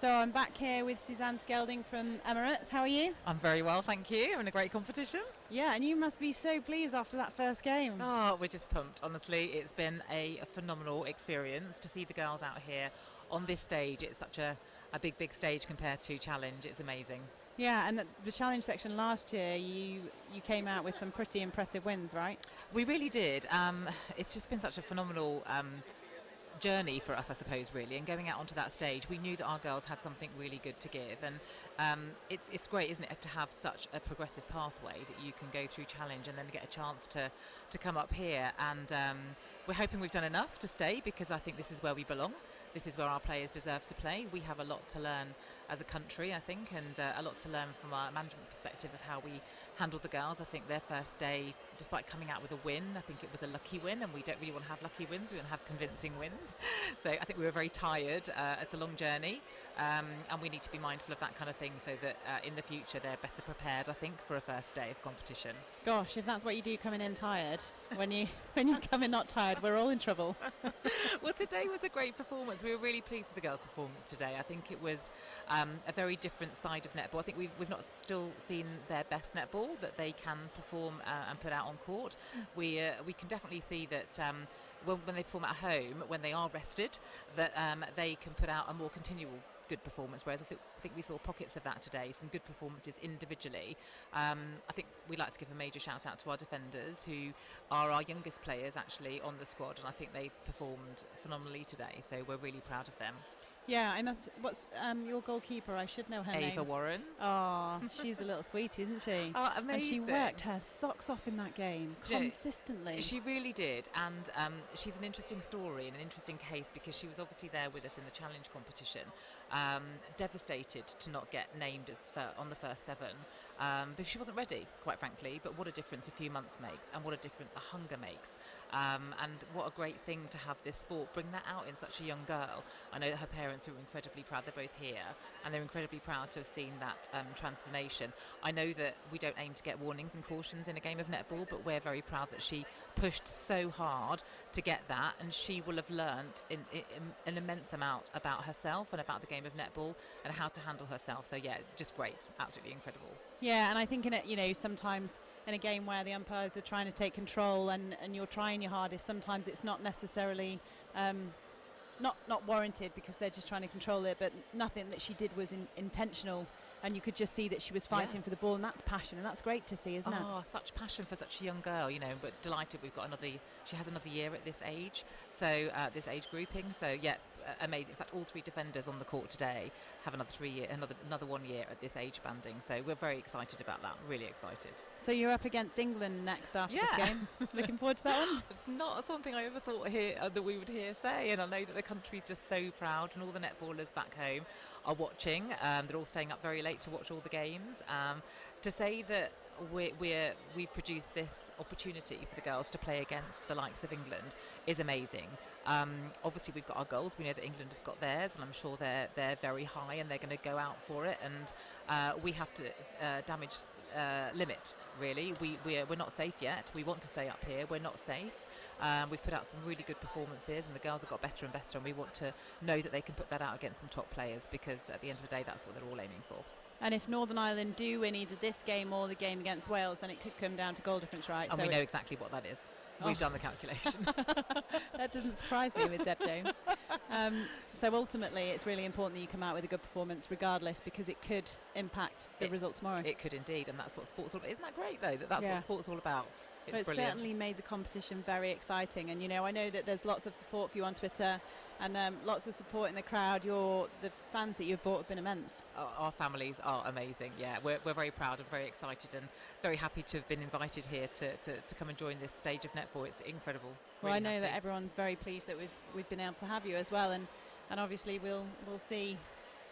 S1: So I'm back here with Suzanne Skelding from Emirates. How are you?
S3: I'm very well, thank you. I'm in a great competition.
S1: Yeah, and you must be so pleased after that first game.
S3: Oh, we're just pumped, honestly. It's been a phenomenal experience to see the girls out here on this stage. It's such a big stage compared to Challenge. It's amazing.
S1: Yeah, and the Challenge section last year, you came out with some pretty impressive wins, right?
S3: We really did. It's just been such a phenomenal journey for us, I suppose, really, and going out onto that stage, we knew that our girls had something really good to give, and it's great, isn't it, to have such a progressive pathway that you can go through Challenge and then get a chance to come up here, and we're hoping we've done enough to stay, because I think this is where we belong. This is where our players deserve to play. We have a lot to learn as a country, I think, and a lot to learn from our management perspective of how we handle the girls. I think their first day, despite coming out with a win, I think it was a lucky win, and we don't really want to have lucky wins, we want to have convincing wins. So I think we were very tired. It's a long journey, and we need to be mindful of that kind of thing, so that in the future they're better prepared, I think, for a first day of competition.
S1: Gosh, if that's what you do coming in tired, when you come in not tired, we're all in trouble.
S3: Well, today was a great performance. We were really pleased with the girls' performance today. I think it was a very different side of netball. I think we've not still seen their best netball that they can perform and put out on court. We can definitely see that when they perform at home, when they are rested, that they can put out a more continual good performance, whereas I think we saw pockets of that today, some good performances individually. I think we'd like to give a major shout out to our defenders, who are our youngest players actually on the squad, and I think they performed phenomenally today, so we're really proud of them.
S1: Yeah, what's your goalkeeper? I should know her name.
S3: Ava Warren.
S1: Oh, she's a little sweetie, isn't she?
S3: Oh, amazing.
S1: And she worked her socks off in that game, consistently.
S3: She really did, and she's an interesting story and an interesting case, because she was obviously there with us in the Challenge competition, devastated to not get named as on the first 7, because she wasn't ready, quite frankly, but what a difference a few months makes, and what a difference a hunger makes, and what a great thing to have this sport bring that out in such a young girl. I know that her parents are incredibly proud. They're both here, and they're incredibly proud to have seen that transformation. I know that we don't aim to get warnings and cautions in a game of netball, but we're very proud that she pushed so hard to get that, and she will have learnt an immense amount about herself and about the game of netball and how to handle herself. So yeah, just great, absolutely incredible.
S1: Yeah, and I think in it, sometimes in a game where the umpires are trying to take control and you're trying your hardest, sometimes it's not necessarily not warranted, because they're just trying to control it, but nothing that she did was intentional, and you could just see that she was fighting for the ball, and that's passion, and that's great to see, isn't it?
S3: Oh, such passion for such a young girl, but delighted we've got she has another year at this age, so this age grouping, so yeah, amazing. In fact, all 3 defenders on the court today have another 1 year at this age banding, so we're very excited about that, really excited.
S1: So you're up against England next after this game. Looking forward to that one?
S3: It's not something I ever thought that we would hear say, and I know that the country's just so proud, and all the netballers back home are watching. They're all staying up very late to watch all the games. To say that we've produced this opportunity for the girls to play against the likes of England is amazing. Obviously, we've got our goals. We know that England have got theirs, and I'm sure they're very high, and they're going to go out for it. And we have to damage limit. Really, we're not safe yet. We want to stay up here. We're not safe. We've put out some really good performances, and the girls have got better and better. And we want to know that they can put that out against some top players, because at the end of the day, that's what they're all aiming for.
S1: And if Northern Ireland do win either this game or the game against Wales, then it could come down to goal difference, right?
S3: And
S1: so
S3: we know exactly what that is. We've done the calculation.
S1: That doesn't surprise me with Deb Jones. So ultimately, it's really important that you come out with a good performance regardless, because it could impact the result tomorrow.
S3: It could indeed, and that's what sport's all about. Isn't that great, though, that that's what sport's all about?
S1: It's
S3: brilliant.
S1: Certainly made the competition very exciting, and I know that there's lots of support for you on Twitter, and lots of support in the crowd. The fans that you've brought have been immense.
S3: Our families are amazing. Yeah, we're very proud and very excited and very happy to have been invited here to come and join this stage of netball. It's incredible.
S1: Well,
S3: really
S1: I know
S3: happy.
S1: that everyone's very pleased that we've been able to have you as well, and obviously we'll see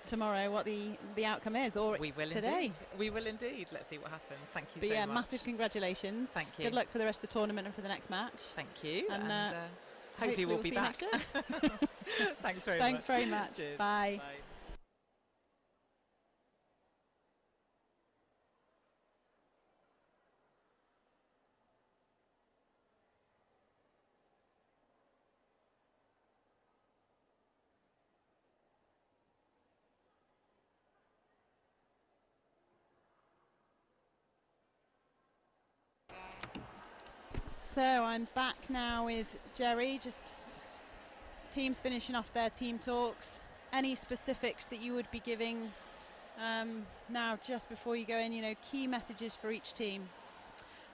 S1: tomorrow what the outcome is, or
S3: we will
S1: today.
S3: Indeed. We will indeed. Let's see what happens. Thank you
S1: but
S3: so much.
S1: Massive congratulations.
S3: Thank you.
S1: Good luck for the rest of the tournament and for the next match.
S3: Thank you.
S1: And
S3: hopefully we'll be
S1: see you
S3: back.
S1: next year.
S3: Thanks very much.
S1: Thanks very much.
S3: Cheers.
S1: Bye.
S3: Bye.
S1: So I'm back now with Jerry, just teams finishing off their team talks. Any specifics that you would be giving now just before you go in, key messages for each team?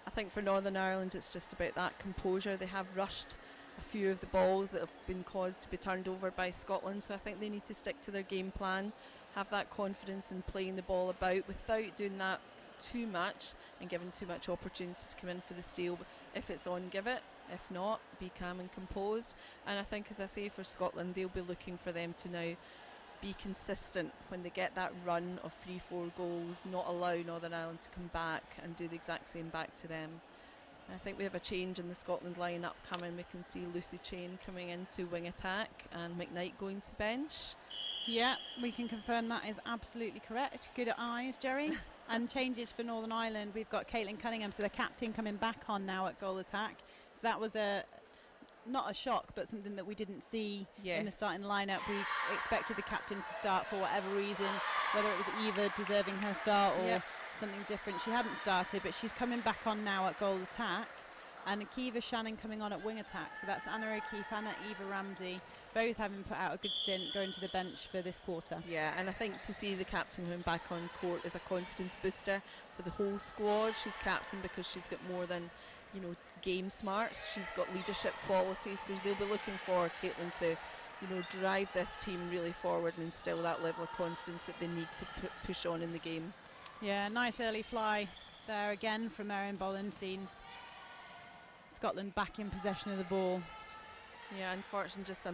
S2: I think for Northern Ireland it's just about that composure. They have rushed a few of the balls that have been caused to be turned over by Scotland, so I think they need to stick to their game plan, have that confidence in playing the ball about without doing that too much and giving too much opportunity to come in for the steal. If it's on, give it. If not, be calm and composed. And I think, as I say, for Scotland, they'll be looking for them to now be consistent when they get that run of 3-4 goals, not allow Northern Ireland to come back and do the exact same back to them. I think we have a change in the Scotland lineup coming. We can see Lucy Chain coming into wing attack and McKnight going to bench.
S1: Yeah, we can confirm that is absolutely correct. Good eyes, Jerry. And changes for Northern Ireland. We've got Caitlin Cunningham, so the captain, coming back on now at goal attack. So that was not a shock, but something that we didn't see in the starting lineup. We expected the captain to start for whatever reason, whether it was Eva deserving her start or something different. She hadn't started, but she's coming back on now at goal attack. And Akiva Shannon coming on at wing attack. So that's Anna O'Keefe and Eva Ramsey, both having put out a good stint, going to the bench for this quarter.
S2: Yeah, and I think to see the captain coming back on court is a confidence booster for the whole squad. She's captain because she's got more than, game smarts. She's got leadership qualities, so they'll be looking for Caitlin to, drive this team really forward and instill that level of confidence that they need to push on in the game.
S1: Yeah, nice early fly there again from Erin Bolland. Scenes Scotland back in possession of the ball.
S2: Yeah, unfortunately just a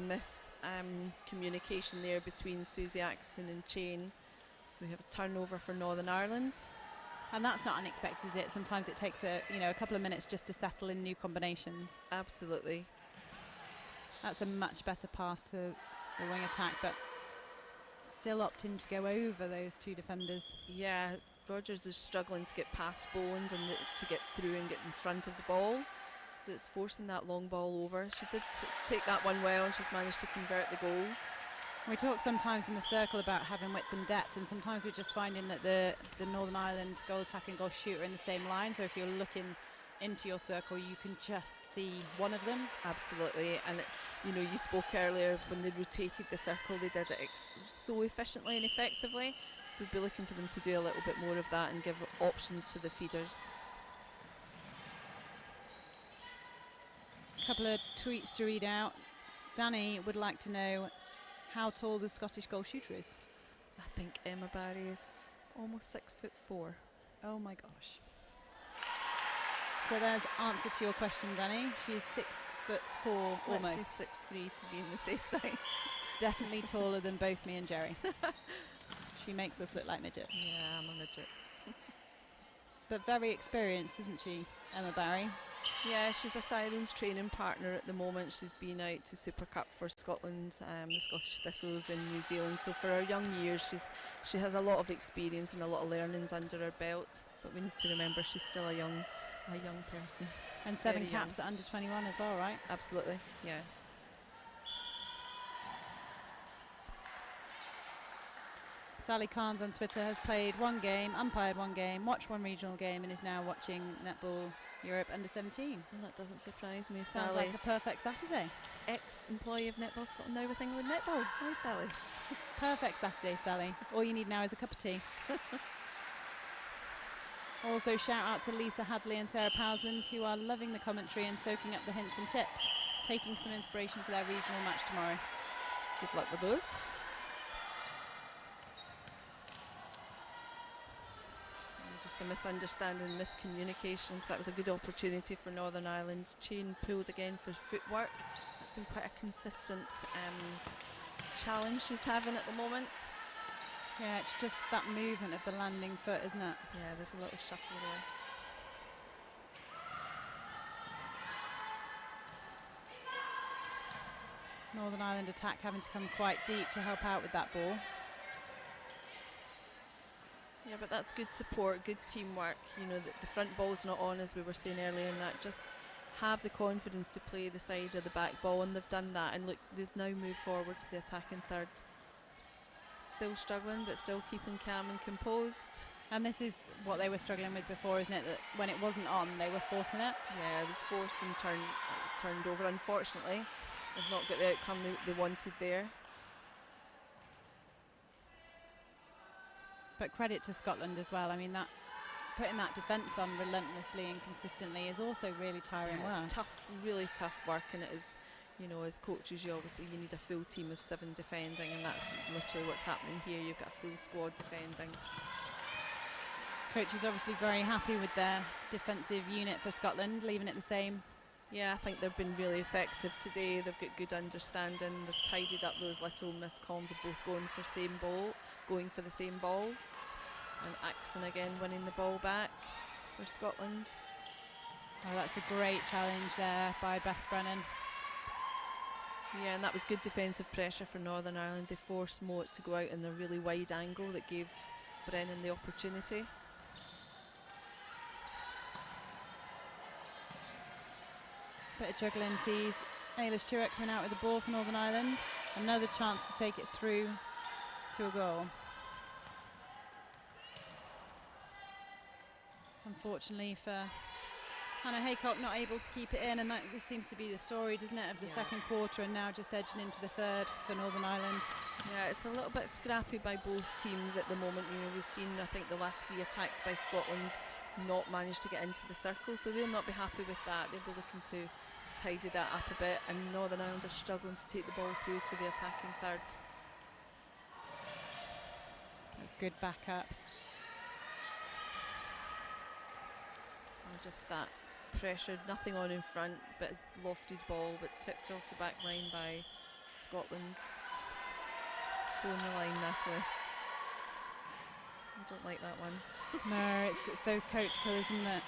S2: communication there between Susie Atkinson and Chain. So we have a turnover for Northern Ireland.
S1: And that's not unexpected, is it? Sometimes it takes a couple of minutes just to settle in new combinations.
S2: Absolutely.
S1: That's a much better pass to the wing attack, but still opting to go over those two defenders.
S2: Yeah, Rogers is struggling to get past Boland and to get through and get in front of the ball. So it's forcing that long ball over. She did take that one well, and she's managed to convert the goal.
S1: We talk sometimes in the circle about having width and depth, and sometimes we're just finding that the Northern Ireland goal attack and goal shoot are in the same line. So if you're looking into your circle, you can just see one of them.
S2: Absolutely. And you spoke earlier when they rotated the circle, they did it so efficiently and effectively. We'd be looking for them to do a little bit more of that and give options to the feeders.
S1: Couple of tweets to read out. Danny would like to know how tall the Scottish goal shooter is.
S2: I think Emma Barry is almost 6'4".
S1: Oh my gosh. So there's answer to your question, Danny. She's 6'4" almost.
S2: Let's say 6'3" to be in the safe side.
S1: Definitely taller than both me and Jerry. She makes us look like midgets.
S2: Yeah, I'm a midget.
S1: but very experienced, isn't she, Emma Barry?
S2: Yeah, she's a Sirens training partner at the moment. She's been out to Super Cup for Scotland, the Scottish Thistles in New Zealand. So for her young years, she has a lot of experience and a lot of learnings under her belt. But we need to remember she's still a young person.
S1: And 7
S2: Very
S1: caps
S2: young.
S1: at under 21 as well, right?
S2: Absolutely, yeah.
S1: Sally Carnes on Twitter has played 1 game, umpired 1 game, watched 1 regional game, and is now watching Netball Europe U17.
S2: And that doesn't surprise me.
S1: Sounds
S2: Sally,
S1: like a perfect Saturday.
S2: ex-employee of Netball Scotland, now with England Netball. Hi, Sally.
S1: Perfect Saturday, Sally. All you need now is a cup of tea. Also shout out to Lisa Hadley and Sarah Powsland, who are loving the commentary and soaking up the hints and tips, taking some inspiration for their regional match tomorrow.
S2: Good luck with those. Just a misunderstanding, miscommunication, because that was a good opportunity for Northern Ireland. Chain pulled again for footwork. It's been quite a consistent challenge she's having at the moment.
S1: Yeah, it's just that movement of the landing foot, isn't it?
S2: Yeah, there's a little shuffle there.
S1: Northern Ireland attack having to come quite deep to help out with that ball.
S2: Yeah, but that's good support, good teamwork. You know, the front ball's not on, as we were saying earlier, and that just have the confidence to play the side of the back ball, and they've done that. And look, they've now moved forward to the attacking third. Still struggling, but still keeping calm and composed.
S1: And this is what they were struggling with before, isn't it? That when it wasn't on, they were forcing it.
S2: Yeah, it was forced and turned over. Unfortunately, they've not got the outcome they wanted there.
S1: But credit to Scotland as well. I mean, that putting that defence on relentlessly and consistently is also really tiring work.
S2: It's tough, really tough work, and it is, you know, as coaches, you need a full team of 7 defending, and that's literally what's happening here. You've got a full squad defending.
S1: Coach is obviously very happy with their defensive unit for Scotland, leaving it the same.
S2: Yeah, I think they've been really effective today. They've got good understanding. They've tidied up those little miscoms of both going for the same ball, and Axon again winning the ball back for Scotland.
S1: Oh, that's a great challenge there by Beth Brennan.
S2: Yeah, and that was good defensive pressure for Northern Ireland. They forced Moat to go out in a really wide angle that gave Brennan the opportunity.
S1: Bit of juggling sees Ayla Stewart coming out with the ball for Northern Ireland. Another chance to take it through to a goal. Unfortunately for Hannah Haycock, not able to keep it in, and this seems to be the story, doesn't it, of the second quarter, and now just edging into the third for Northern Ireland.
S2: Yeah, it's a little bit scrappy by both teams at the moment. You know, we've seen, I think, the last 3 attacks by Scotland not managed to get into the circle, so they'll not be happy with that. They'll be looking to tidy that up a bit, and Northern Ireland are struggling to take the ball through to the attacking third.
S1: That's good backup.
S2: Just that pressured, nothing on in front, but lofted ball, but tipped off the back line by Scotland. Toeing the line, Natalie. I don't like that one.
S1: No, it's those coach killers, isn't it?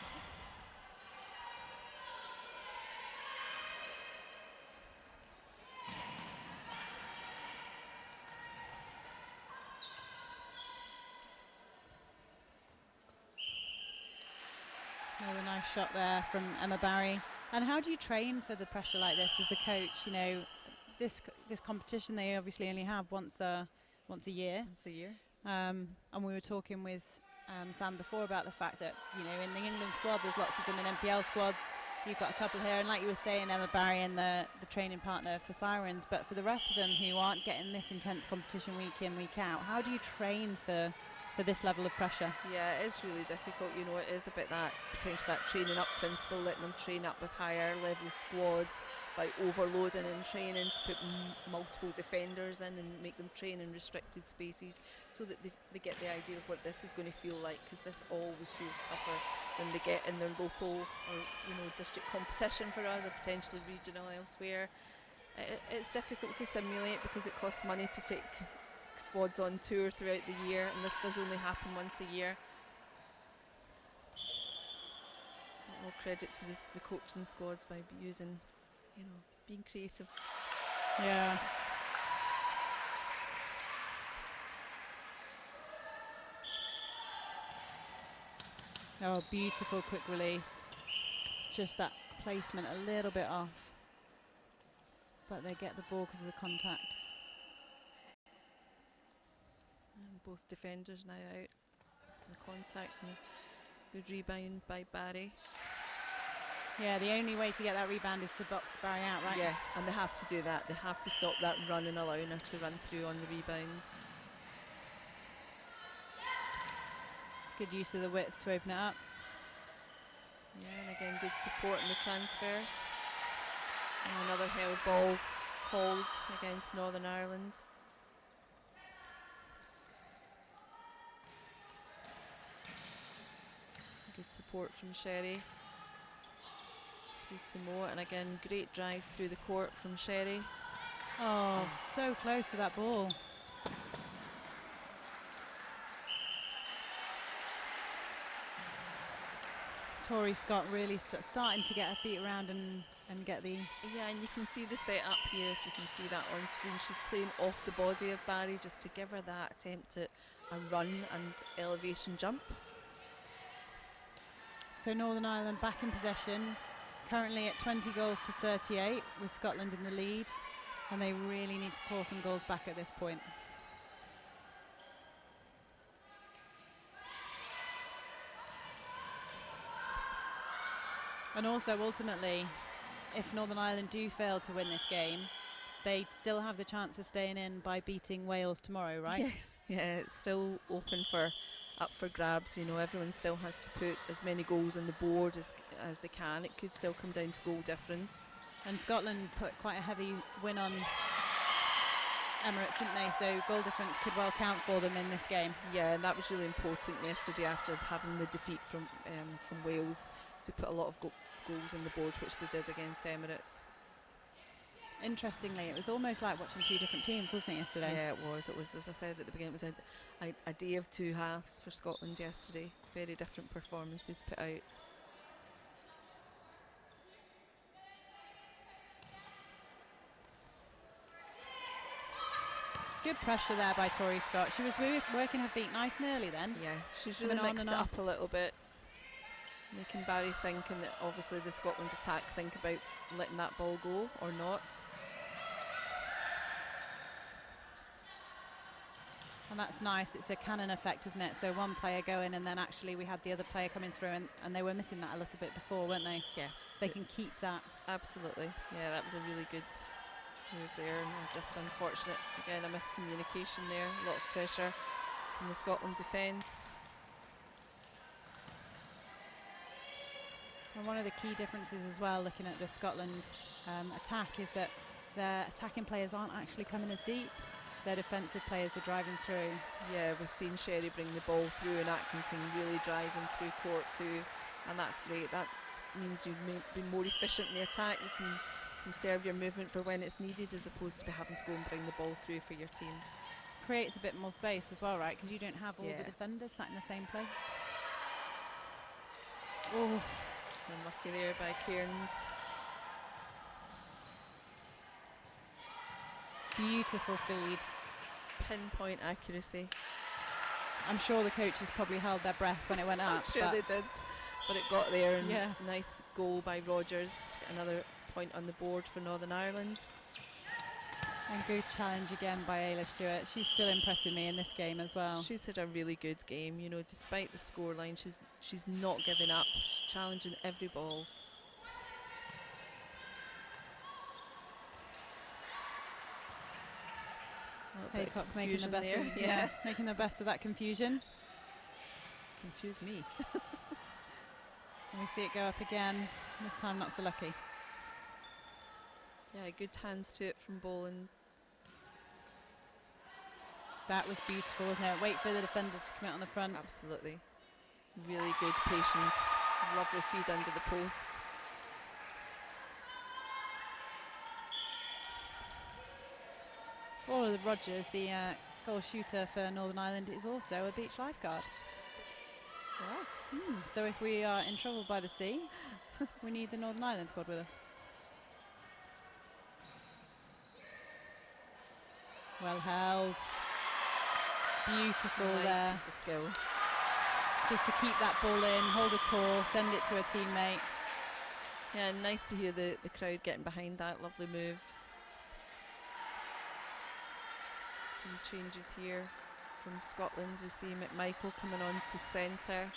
S1: Another nice shot there from Emma Barry. And how do you train for the pressure like this as a coach? You know, this competition they obviously only have once a year. And we were talking with Sam before about the fact that, you know, in the England squad there's lots of them in NPL squads. You've got a couple here, and like you were saying, Emma Barry and the training partner for Sirens, but for the rest of them who aren't getting this intense competition week in, week out, how do you train for this level of pressure?
S2: Yeah, it is really difficult. You know, it is a bit that potentially that training up principle, letting them train up with higher level squads by overloading in training to put multiple defenders in and make them train in restricted spaces, so that they get the idea of what this is going to feel like, because this always feels tougher than they get in their local or, you know, district competition for us, or potentially regional elsewhere. It's difficult to simulate because it costs money to take squads on tour throughout the year, and this does only happen once a year. all credit to the coaching squads by using, being creative.
S1: Yeah. Oh, beautiful quick release. Just that placement a little bit off. But they get the ball because of the contact.
S2: And both defenders now out. The contact and good rebound by Barry.
S1: Yeah, the only way to get that rebound is to box Barry out, right?
S2: Yeah, and they have to do that. They have to stop that run and allowing her to run through on the rebound.
S1: It's good use of the width to open it up.
S2: Yeah, and again, good support in the transfers. And another held ball called against Northern Ireland. Good support from Sherry. Through to Mo, and again, great drive through the court from Sherry.
S1: Oh, so close to that ball. Tori Scott really starting to get her feet around and get the...
S2: Yeah, and you can see the setup here, if you can see that on screen. She's playing off the body of Barry just to give her that attempt at a run and elevation jump.
S1: So Northern Ireland back in possession, currently at 20 goals to 38 with Scotland in the lead, and they really need to claw some goals back at this point. And also ultimately, if Northern Ireland do fail to win this game, they still have the chance of staying in by beating Wales tomorrow, right?
S2: Yes, yeah, it's still open up for grabs. Everyone still has to put as many goals on the board as they can. It could still come down to goal difference.
S1: And Scotland put quite a heavy win on Emirates, didn't they? So goal difference could well count for them in this game.
S2: Yeah, and that was really important yesterday after having the defeat from Wales, to put a lot of goals on the board, which they did against Emirates.
S1: Interestingly, it was almost like watching two different teams, wasn't it, yesterday?
S2: Yeah, it was. It was, as I said at the beginning, it was a day of two halves for Scotland yesterday. Very different performances put out.
S1: Good pressure there by Tori Scott. She was working her feet nice and early then.
S2: Yeah, she's really mixed it up a little bit, making Barry think, and obviously the Scotland attack think about letting that ball go or not.
S1: And that's nice. It's a cannon effect, isn't it? So one player going, and then actually we had the other player coming through, and they were missing that a little bit before, weren't they?
S2: Yeah.
S1: They can keep that.
S2: Absolutely. Yeah, that was a really good move there, and just unfortunate. Again, a miscommunication there. A lot of pressure from the Scotland defence.
S1: And one of the key differences as well, looking at the Scotland attack, is that their attacking players aren't actually coming as deep. Their defensive players are driving through.
S2: Yeah, we've seen Sherry bring the ball through, and Atkinson really driving through court too, and that's great. That means you may be more efficient in the attack. You can conserve your movement for when it's needed, as opposed to be having to go and bring the ball through for your team.
S1: Creates a bit more space as well, right? Because you don't have all the defenders sat in the same place. Oh,
S2: unlucky there by Cairns.
S1: Beautiful feed.
S2: Pinpoint accuracy.
S1: I'm sure the coaches probably held their breath when it went up.
S2: I'm sure they did, but it got there, and
S1: yeah.
S2: Nice goal by Rogers. Another point on the board for Northern Ireland.
S1: And good challenge again by Ayla Stewart. She's still impressing me in this game as well.
S2: She's had a really good game, despite the scoreline. She's not giving up. She's challenging every ball.
S1: Haycock making the best
S2: there.
S1: of, making the best of that confusion.
S2: Confuse me.
S1: And we see it go up again. This time not so lucky.
S2: Yeah, good hands to it from Boland.
S1: That was beautiful, wasn't it? Wait for the defender to come out on the front.
S2: Absolutely. Really good patience. Lovely feed under the post.
S1: Paula Rogers, the goal shooter for Northern Ireland, is also a beach lifeguard.
S2: Wow.
S1: So if we are in trouble by the sea, we need the Northern Ireland squad with us. Well held. Beautiful
S2: Nice
S1: there.
S2: piece of skill.
S1: Just to keep that ball in, hold a core, send it to a teammate.
S2: Yeah, nice to hear the crowd getting behind that lovely move. Some changes here from Scotland. We see McMichael coming on to centre.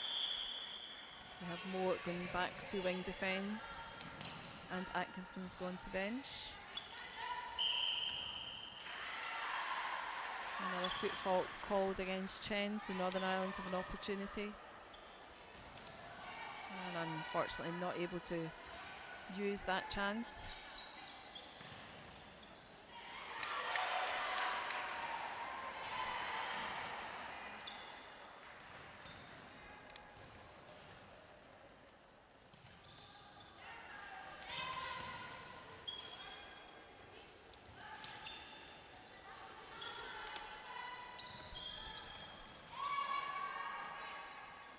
S2: We have Moat going back to wing defence, and Atkinson's gone to bench. Another foot fault called against Chen, so Northern Ireland have an opportunity. And unfortunately not able to use that chance.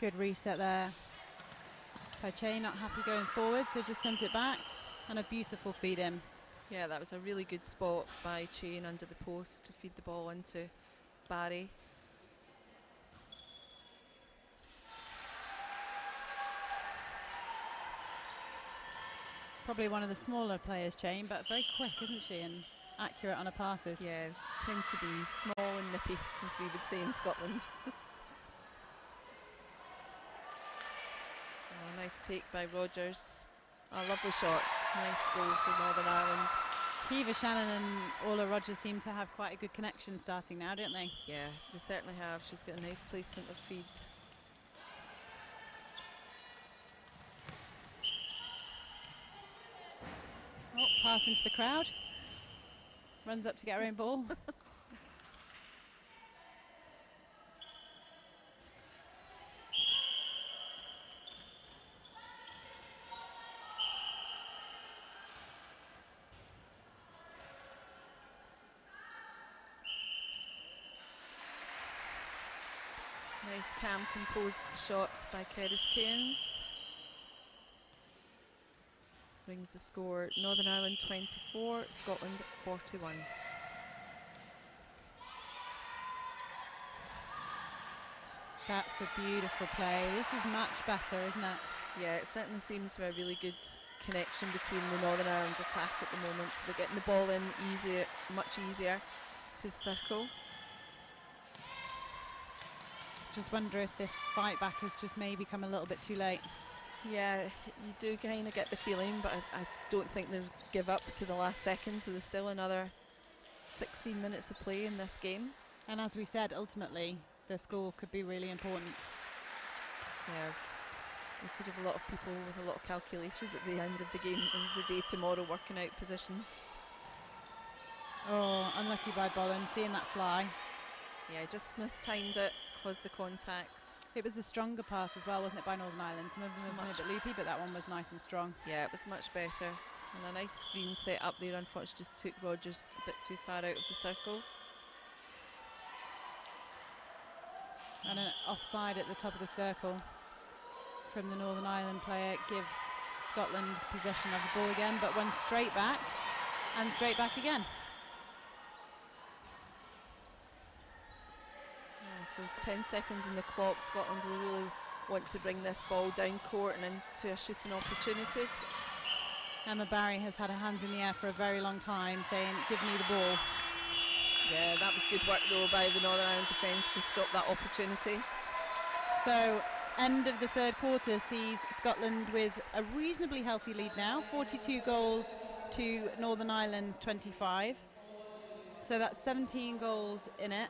S1: Good reset there. Che not happy going forward, so just sends it back, and a beautiful feed in.
S2: Yeah, that was a really good spot by Chain under the post to feed the ball into Barry.
S1: Probably one of the smaller players, Chain, but very quick, isn't she, and accurate on her passes.
S2: Yeah, tend to be small and nippy, as we would say in Scotland. Oh, nice take by Rogers. A lovely shot. Nice goal for Northern Ireland.
S1: Kiva Shannon and Orla Rogers seem to have quite a good connection starting now, don't they?
S2: Yeah, they certainly have. She's got a nice placement of feed.
S1: Oh, pass into the crowd. Runs up to get her own ball.
S2: Nice calm, composed shot by Keris Cairns. Brings the score Northern Ireland 24, Scotland 41.
S1: That's a beautiful play. This is much better, isn't it?
S2: Yeah, it certainly seems to be a really good connection between the Northern Ireland attack at the moment. So they're getting the ball in easier, much easier to circle.
S1: Just wonder if this fight back has just maybe come a little bit too late.
S2: Yeah, you do kind of get the feeling, but I don't think they'll give up to the last second, so there's still another 16 minutes of play in this game.
S1: And as we said, ultimately, the score could be really important.
S2: Yeah, we could have a lot of people with a lot of calculators at the end of the game, of the day tomorrow, working out positions.
S1: Oh, unlucky by Bolland, seeing that fly.
S2: Yeah, just mistimed it, caused the contact.
S1: It was a stronger pass as well, wasn't it, by Northern Ireland? Some of them have been a bit loopy, but that one was nice and strong.
S2: Yeah, it was much better. And a nice screen set up there, unfortunately just took Rogers a bit too far out of the circle.
S1: And an offside at the top of the circle from the Northern Ireland player gives Scotland possession of the ball again, but one straight back and straight back again.
S2: So 10 seconds in the clock. Scotland will really want to bring this ball down court and into a shooting opportunity.
S1: Emma Barry has had her hands in the air for a very long time, saying, give me the ball.
S2: Yeah, that was good work though by the Northern Ireland defence to stop that opportunity.
S1: So end of the third quarter sees Scotland with a reasonably healthy lead now, 42 goals to Northern Ireland's 25. So that's 17 goals in it.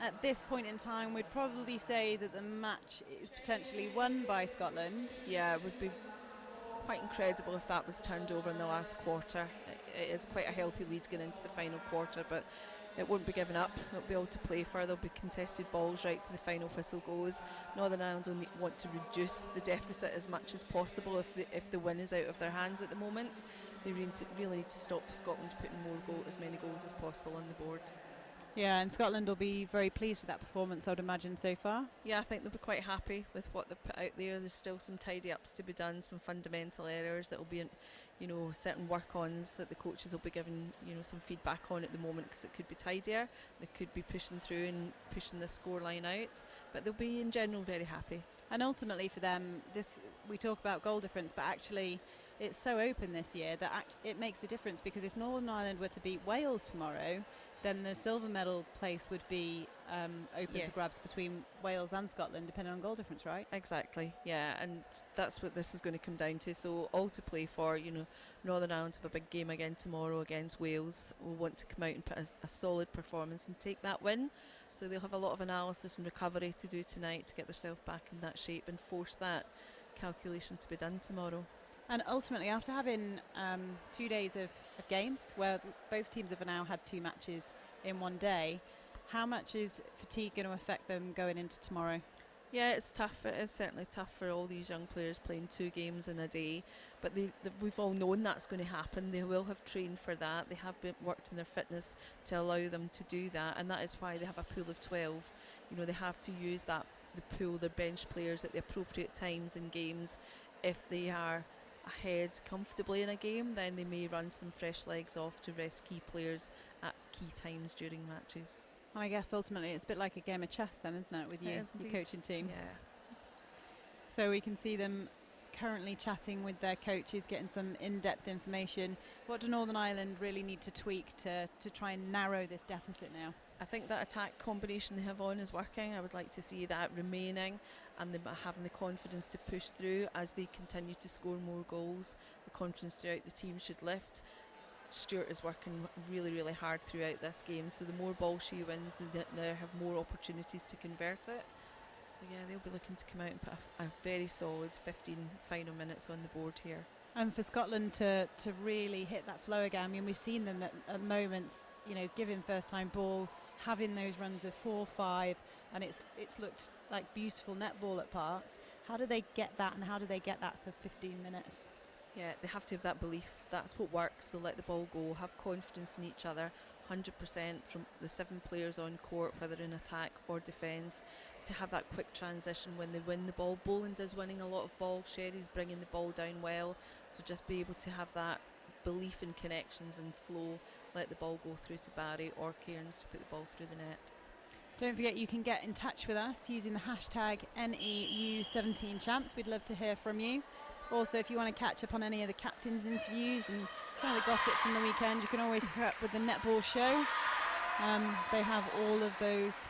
S1: At this point in time, we'd probably say that the match is potentially won by Scotland.
S2: Yeah, it would be quite incredible if that was turned over in the last quarter. It is quite a healthy lead going into the final quarter, but it won't be given up. It'll be able to play for. There'll be contested balls right to the final whistle goes. Northern Ireland will want to reduce the deficit as much as possible if the win is out of their hands at the moment. They really need to stop Scotland putting as many goals as possible on the board.
S1: Yeah, and Scotland will be very pleased with that performance, I would imagine, so far.
S2: Yeah, I think they'll be quite happy with what they've put out there. There's still some tidy ups to be done, some fundamental errors that will be, certain work-ons that the coaches will be giving, some feedback on at the moment, because it could be tidier, they could be pushing through and pushing the scoreline out, but they'll be in general very happy.
S1: And ultimately for them, we talk about goal difference, but actually it's so open this year that it makes a difference, because if Northern Ireland were to beat Wales tomorrow, then the silver medal place would be open for grabs between Wales and Scotland, depending on goal difference, right?
S2: Exactly, yeah, and that's what this is going to come down to. So all to play for, Northern Ireland have a big game again tomorrow against Wales. We'll want to come out and put a solid performance and take that win. So they'll have a lot of analysis and recovery to do tonight to get themselves back in that shape and force that calculation to be done tomorrow.
S1: And ultimately, after having 2 days of games, where both teams have now had 2 matches in one day, how much is fatigue going to affect them going into tomorrow?
S2: Yeah, it's tough. It is certainly tough for all these young players playing 2 games in a day. But we've all known that's going to happen. They will have trained for that. They have worked in their fitness to allow them to do that. And that is why they have a pool of 12. They have to use the pool, their bench players, at the appropriate times in games. If they are ahead comfortably in a game, then they may run some fresh legs off to rest key players at key times during matches.
S1: And I guess ultimately it's a bit like a game of chess then, isn't it, with your coaching team?
S2: Yeah.
S1: So we can see them currently chatting with their coaches, getting some in-depth information. What do Northern Ireland really need to tweak to try and narrow this deficit now?
S2: I think that attack combination they have on is working. I would like to see that remaining, and them having the confidence to push through as they continue to score more goals. The confidence throughout the team should lift. Stuart is working really, really hard throughout this game, so the more ball she wins, they now have more opportunities to convert it. So yeah, they'll be looking to come out and put a very solid 15 final minutes on the board here.
S1: And for Scotland to really hit that flow again, I mean, we've seen them at moments, giving first time ball, having those runs of 4-5, and it's looked like beautiful netball at parts. How do they get that, and how do they get that for 15 minutes?
S2: Yeah, they have to have that belief. That's what works, so let the ball go, have confidence in each other, 100% from the 7 players on court, whether in attack or defence, to have that quick transition when they win the ball. Boland is winning a lot of balls, Sherry's bringing the ball down well, so just be able to have that belief in connections and flow, let the ball go through to Barry or Cairns to put the ball through the net.
S1: Don't forget, you can get in touch with us using the hashtag NEU17 Champs. We'd love to hear from you. Also, if you want to catch up on any of the captains' interviews and some of the gossip from the weekend, you can always hook up with the Netball Show. They have all of those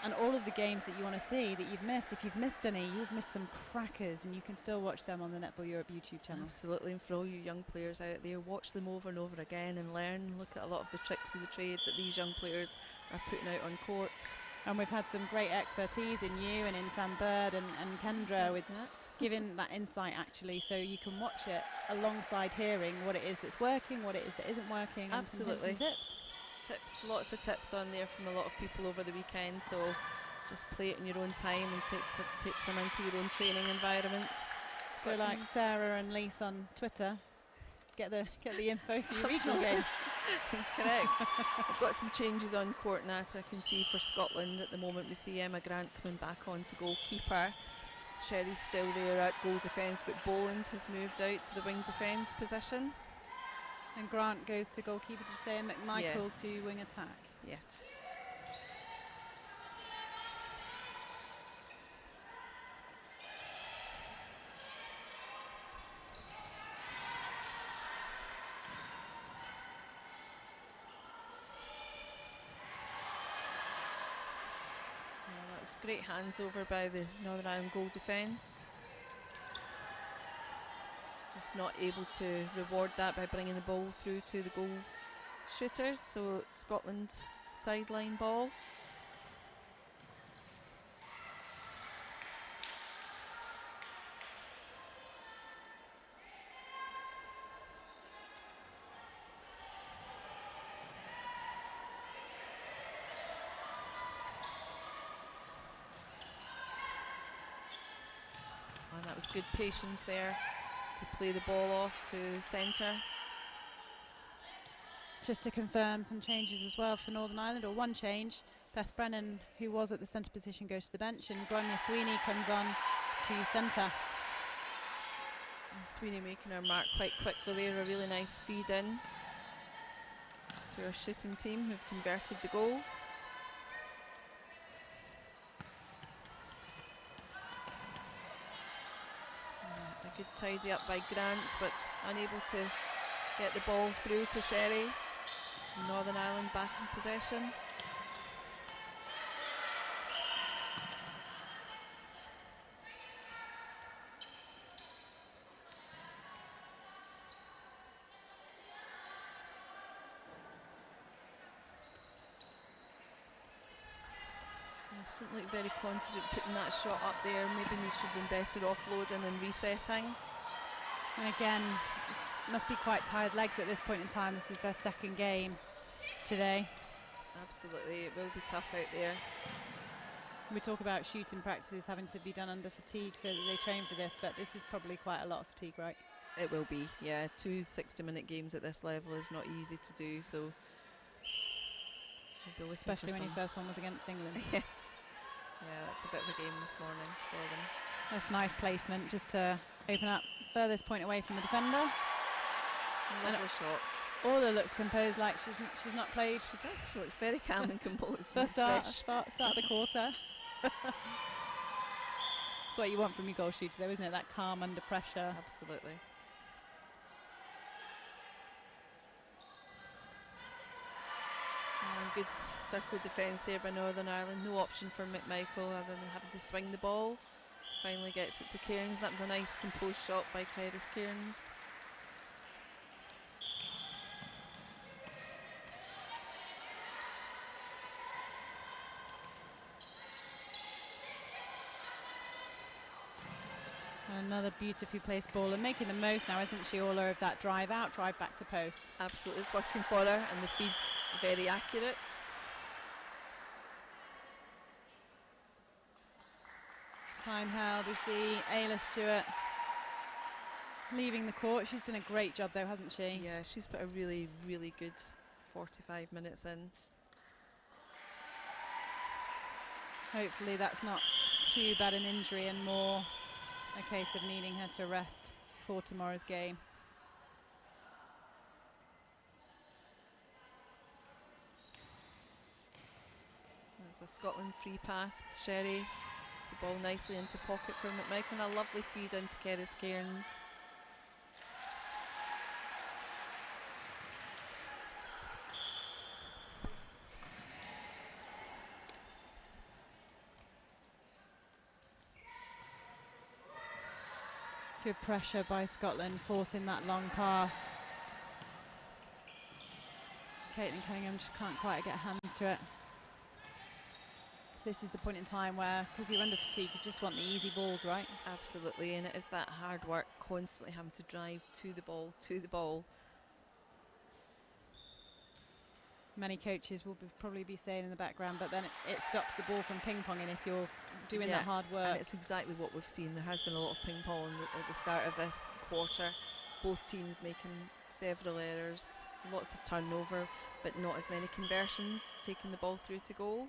S1: and all of the games that you want to see that you've missed. If you've missed any, you've missed some crackers, and you can still watch them on the Netball Europe YouTube channel.
S2: Absolutely, and for all you young players out there, watch them over and over again and learn. Look at a lot of the tricks of the trade that these young players are putting out on court.
S1: And we've had some great expertise in you and in Sam Bird and Kendra with giving that insight, actually, so you can watch it alongside hearing what it is that's working, what it is that isn't working.
S2: Absolutely.
S1: And some tips.
S2: Lots of tips on there from a lot of people over the weekend, so just play it in your own time and take some into your own training environments.
S1: So like Sarah and Lise on Twitter, get the info for your regional game.
S2: Correct. I've got some changes on court now, so I can see for Scotland at the moment we see Emma Grant coming back on to goalkeeper. Sherry's still there at goal defence, but Boland has moved out to the wing defence position.
S1: And Grant goes to goalkeeper, did you say, and McMichael to wing attack?
S2: Yes. That was great hands over by the Northern Ireland goal defence. Just not able to reward that by bringing the ball through to the goal shooters, so Scotland sideline ball. And that was good patience there to play the ball off to the centre.
S1: Just to confirm some changes as well for Northern Ireland, or one change. Beth Brennan, who was at the centre position, goes to the bench, and Gráinne Sweeney comes on to centre.
S2: Sweeney making her mark quite quickly there, a really nice feed in to our shooting team who've converted the goal. A good tidy up by Grant, but unable to get the ball through to Sherry. Northern Ireland back in possession. She didn't look very confident putting that shot up there. Maybe he should have been better offloading and resetting.
S1: And again, it must be quite tired legs at this point in time. This is their second game today.
S2: Absolutely, it will be tough out there.
S1: We talk about shooting practices having to be done under fatigue so that they train for this, but this is probably quite a lot of fatigue, right?
S2: It will be, yeah. 2 60-minute games at this level is not easy to do, so we'll be
S1: especially when your first one was against England.
S2: Yes. Yeah, that's a bit of a game this morning for them.
S1: That's nice placement, just to open up furthest point away from the defender.
S2: Lovely shot.
S1: Orla looks composed, like she's not played.
S2: She does. She looks very calm and composed.
S1: First start of the quarter. That's what you want from your goal shooter, though, isn't it? That calm under pressure.
S2: Absolutely. Good circle defence there by Northern Ireland. No option for McMichael other than having to swing the ball. Finally gets it to Cairns. That was a nice composed shot by Cairis Cairns.
S1: Another beautifully placed ball, and making the most now, isn't she, Orla, of that drive out, drive back to post.
S2: Absolutely, it's working for her, and the feed's very accurate.
S1: Time held. We see Ayla Stewart leaving the court. She's done a great job, though, hasn't she?
S2: Yeah, she's put a really, really good 45 minutes in.
S1: Hopefully that's not too bad an injury and more a case of needing her to rest for tomorrow's game.
S2: There's a Scotland free pass with Sherry. It's the ball nicely into pocket for McMichael, and a lovely feed into Cairis Cairns.
S1: Good pressure by Scotland, forcing that long pass. Caitlin Cunningham just can't quite get hands to it. This is the point in time where, because you're under fatigue, you just want the easy balls, right?
S2: Absolutely, and it is that hard work, constantly having to drive to the ball.
S1: Many coaches will probably be saying in the background, but then it stops the ball from ping-ponging if you're doing that hard work.
S2: And it's exactly what we've seen. There has been a lot of ping-pong at the start of this quarter. Both teams making several errors, lots of turnover, but not as many conversions, taking the ball through to goal.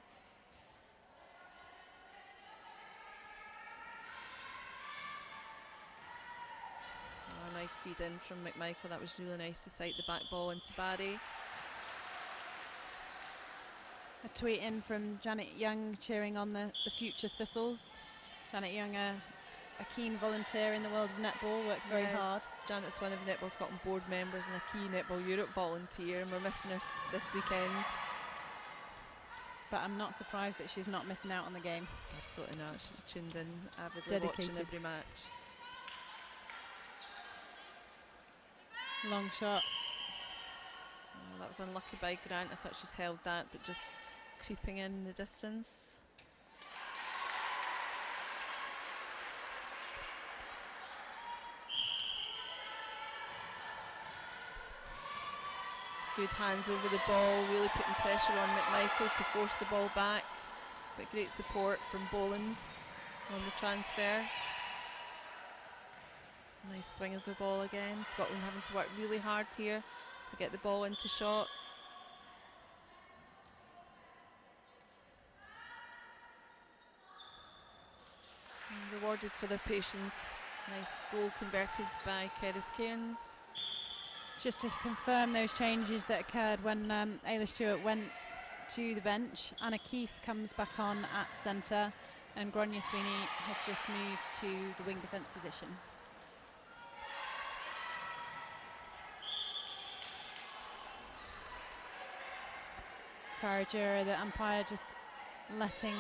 S2: Oh, nice feed in from McMichael. That was really nice to sight the back ball into Barry.
S1: A tweet in from Janet Young cheering on the future Thistles. Janet Young, a keen volunteer in the world of netball, works very hard.
S2: Janet's one of the Netball Scotland board members and a key Netball Europe volunteer, and we're missing her this weekend.
S1: But I'm not surprised that she's not missing out on the game.
S2: Absolutely not. She's tuned in, avidly watching every match.
S1: Long shot.
S2: Oh, that was unlucky by Grant. I thought she'd held that, but just creeping in the distance. Good hands over the ball, really putting pressure on McMichael to force the ball back, but great support from Boland on the transfers. Nice swing of the ball again. Scotland having to work really hard here to get the ball into shot. And rewarded for their patience. Nice goal converted by Keris Cairns.
S1: Just to confirm those changes that occurred when Ayla Stewart went to the bench, Anna Keefe comes back on at centre, and Gronya Sweeney has just moved to the wing defence position. Farajura, the umpire, just letting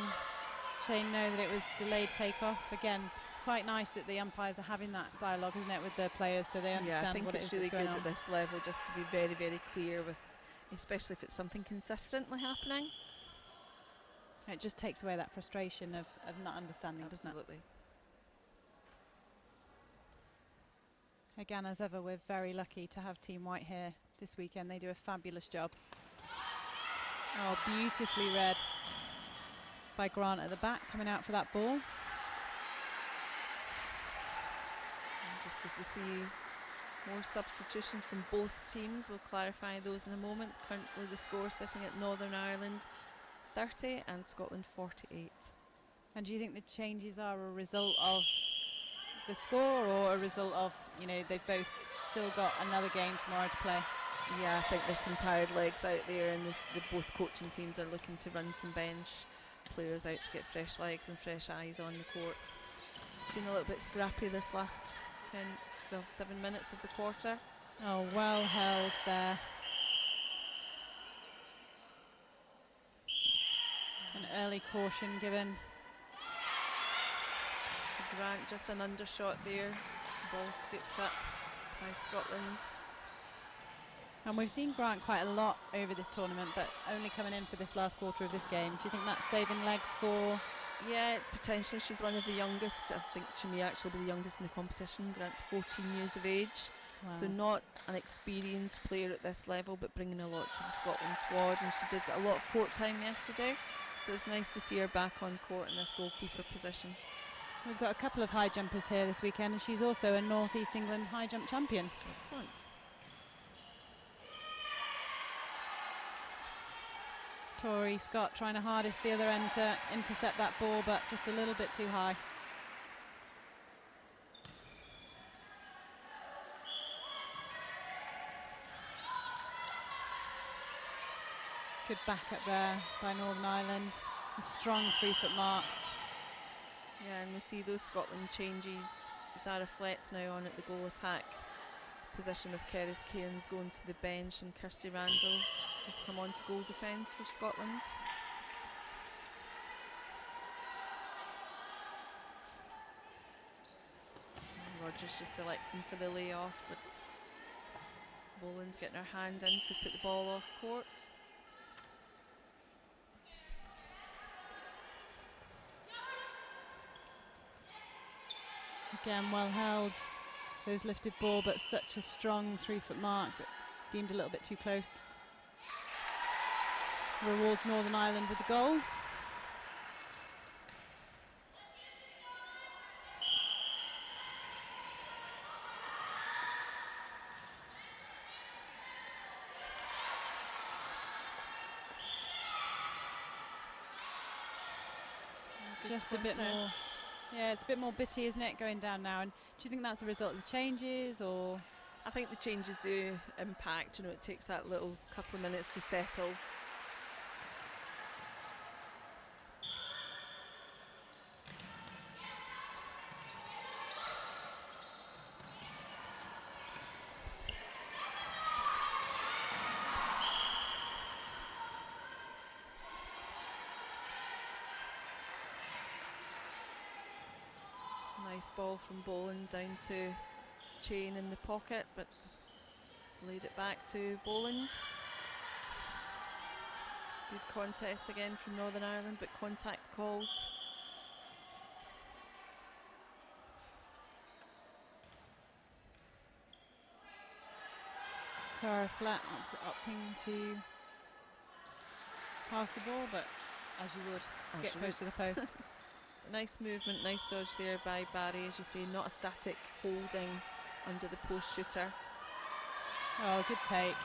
S1: Shane know that it was delayed takeoff. Again, it's quite nice that the umpires are having that dialogue, isn't it, with the players, so they understand what it is that's going on.
S2: I think it's really good at this level just to be very, very clear with, especially if it's something consistently happening.
S1: It just takes away that frustration of not understanding, doesn't it?
S2: Absolutely.
S1: Again, as ever, we're very lucky to have Team White here this weekend. They do a fabulous job. Oh, beautifully read by Grant at the back, coming out for that ball. And
S2: just as we see more substitutions from both teams, we'll clarify those in a moment. Currently the score sitting at Northern Ireland 30 and Scotland 48.
S1: And do you think the changes are a result of the score, or a result of, you know, they've both still got another game tomorrow to play?
S2: Yeah, I think there's some tired legs out there, and the both coaching teams are looking to run some bench players out to get fresh legs and fresh eyes on the court. It's been a little bit scrappy this last 7 minutes of the quarter.
S1: Oh, well held there. An early caution given.
S2: So Grant just an undershot there. Ball scooped up by Scotland.
S1: And we've seen Grant quite a lot over this tournament, but only coming in for this last quarter of this game. Do you think that's saving legs for?
S2: Yeah, potentially. She's one of the youngest. I think she may actually be the youngest in the competition. Grant's 14 years of age.
S1: Wow.
S2: So not an experienced player at this level, but bringing a lot to the Scotland squad. And she did get a lot of court time yesterday. So it's nice to see her back on court in this goalkeeper position.
S1: We've got a couple of high jumpers here this weekend, and she's also a North East England high jump champion.
S2: Excellent.
S1: Tori Scott trying her hardest the other end to intercept that ball, but just a little bit too high. Good backup there by Northern Ireland. Strong 3-foot marks.
S2: Yeah, and we see those Scotland changes. Zara Flett's now on at the goal attack position, with Keris Cairns going to the bench, and Kirsty Randall has come on to goal defence for Scotland. And Rogers just electing for the layoff, but Boland getting her hand in to put the ball off court.
S1: Again, well held. Those lifted ball, but such a strong 3-foot mark, but deemed a little bit too close. Rewards Northern Ireland with the goal. Just a bit more. Yeah, it's a bit more bitty, isn't it, going down now? And do you think that's a result of the changes, or?
S2: I think the changes do impact. You know, it takes that little couple of minutes to settle. Nice ball from Boland down to Chain in the pocket, but he's laid it back to Boland. Good contest again from Northern Ireland, but contact called.
S1: Tara Flatt opting to pass the ball, but as you would, to get close to the post.
S2: Nice movement, nice dodge there by Barry, as you say, not a static holding under the post shooter.
S1: Oh, good take.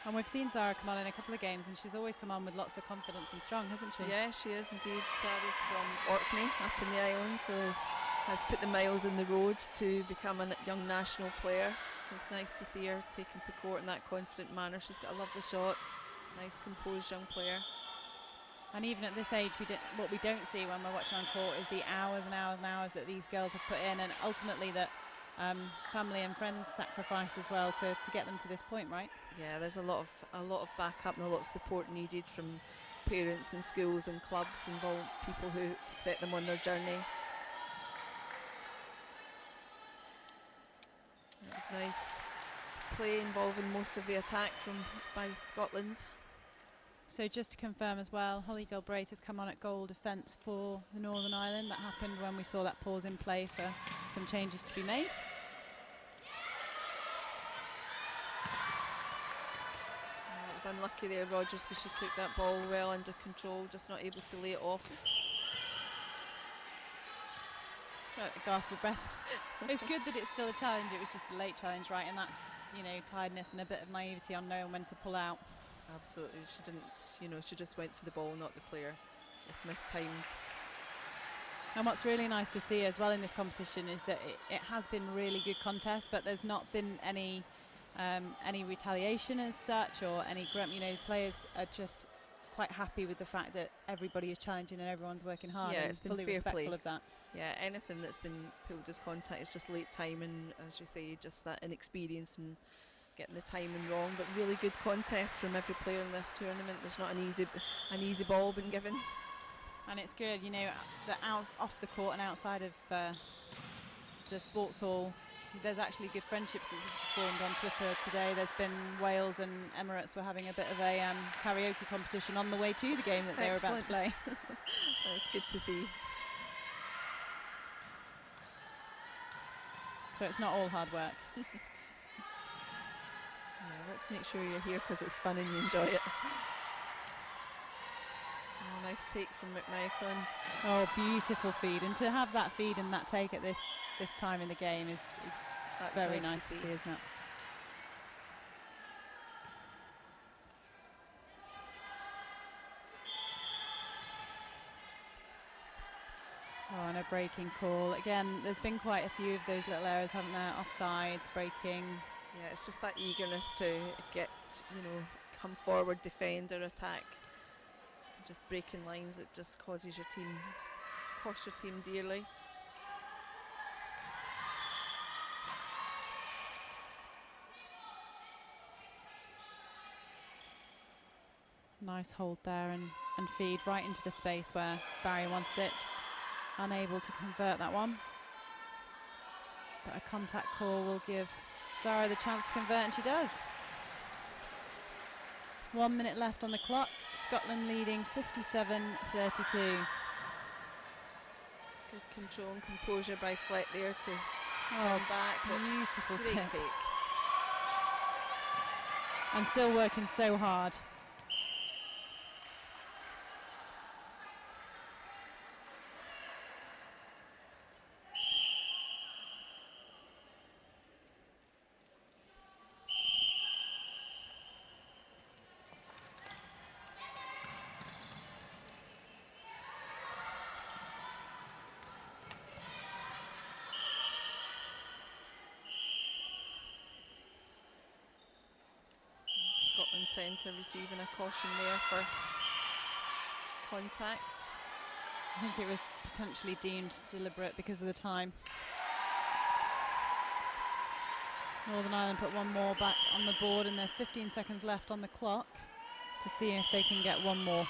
S1: And we've seen Zara come on in a couple of games, and she's always come on with lots of confidence and strong, hasn't she?
S2: Yeah, she is indeed. Sarah's from Orkney, up in the island, so has put the miles in the road to become a young national player. So it's nice to see her taken to court in that confident manner. She's got a lovely shot, nice composed young player.
S1: And even at this age, what we don't see when we're watching on court is the hours and hours and hours that these girls have put in, and ultimately that family and friends sacrifice as well to get them to this point, right?
S2: Yeah, there's a lot of backup and a lot of support needed from parents and schools and clubs involved, people who set them on their journey. It was nice play involving most of the attack by Scotland.
S1: So just to confirm as well, Holly Galbraith has come on at goal defence for the Northern Ireland. That happened when we saw that pause in play for some changes to be made.
S2: It was unlucky there, Rogers, because she took that ball well under control, just not able to lay it off.
S1: Right, a gasp of breath. It's good that it's still a challenge. It was just a late challenge, right? And that's, you know, tiredness and a bit of naivety on knowing when to pull out.
S2: Absolutely, she didn't, you know, she just went for the ball, not the player. Just mistimed.
S1: And what's really nice to see as well in this competition is that it has been really good contest, but there's not been any retaliation as such, or any grunt. You know, the players are just quite happy with the fact that everybody is challenging and everyone's working hard.
S2: Yeah,
S1: and
S2: it's been
S1: fully
S2: fair
S1: respectful
S2: play
S1: of that.
S2: Yeah, anything that's been pulled as contact is just late time, and as you say, just that inexperience and getting the timing wrong. But really good contest from every player in this tournament. There's not an easy ball been given.
S1: And it's good, you know, that off the court and outside of the sports hall, there's actually good friendships that have formed on Twitter today. There's been Wales and Emirates were having a bit of a karaoke competition on the way to the game that they were about to play.
S2: That's good to see.
S1: So it's not all hard work.
S2: Yeah, let's make sure you're here because it's fun and you enjoy it. Oh, nice take from McMichael.
S1: Oh, beautiful feed. And to have that feed and that take at this time in the game is very nice to see, isn't it? Oh, and a breaking call. Again, there's been quite a few of those little errors, haven't there? Offsides, breaking.
S2: Yeah, it's just that eagerness to get, you know, come forward, defend or attack. Just breaking lines, it just costs your team dearly.
S1: Nice hold there and feed right into the space where Barry wanted it. Just unable to convert that one. But a contact call will give Zara the chance to convert, and she does. 1 minute left on the clock. Scotland leading 57-32.
S2: Good control and composure by Fleck there to
S1: Oh,
S2: turn back.
S1: beautiful
S2: Great
S1: take.
S2: take.
S1: And still working so hard.
S2: Scotland centre receiving a caution there for contact.
S1: I think it was potentially deemed deliberate because of the time. Northern Ireland put one more back on the board, and there's 15 seconds left on the clock to see if they can get one more.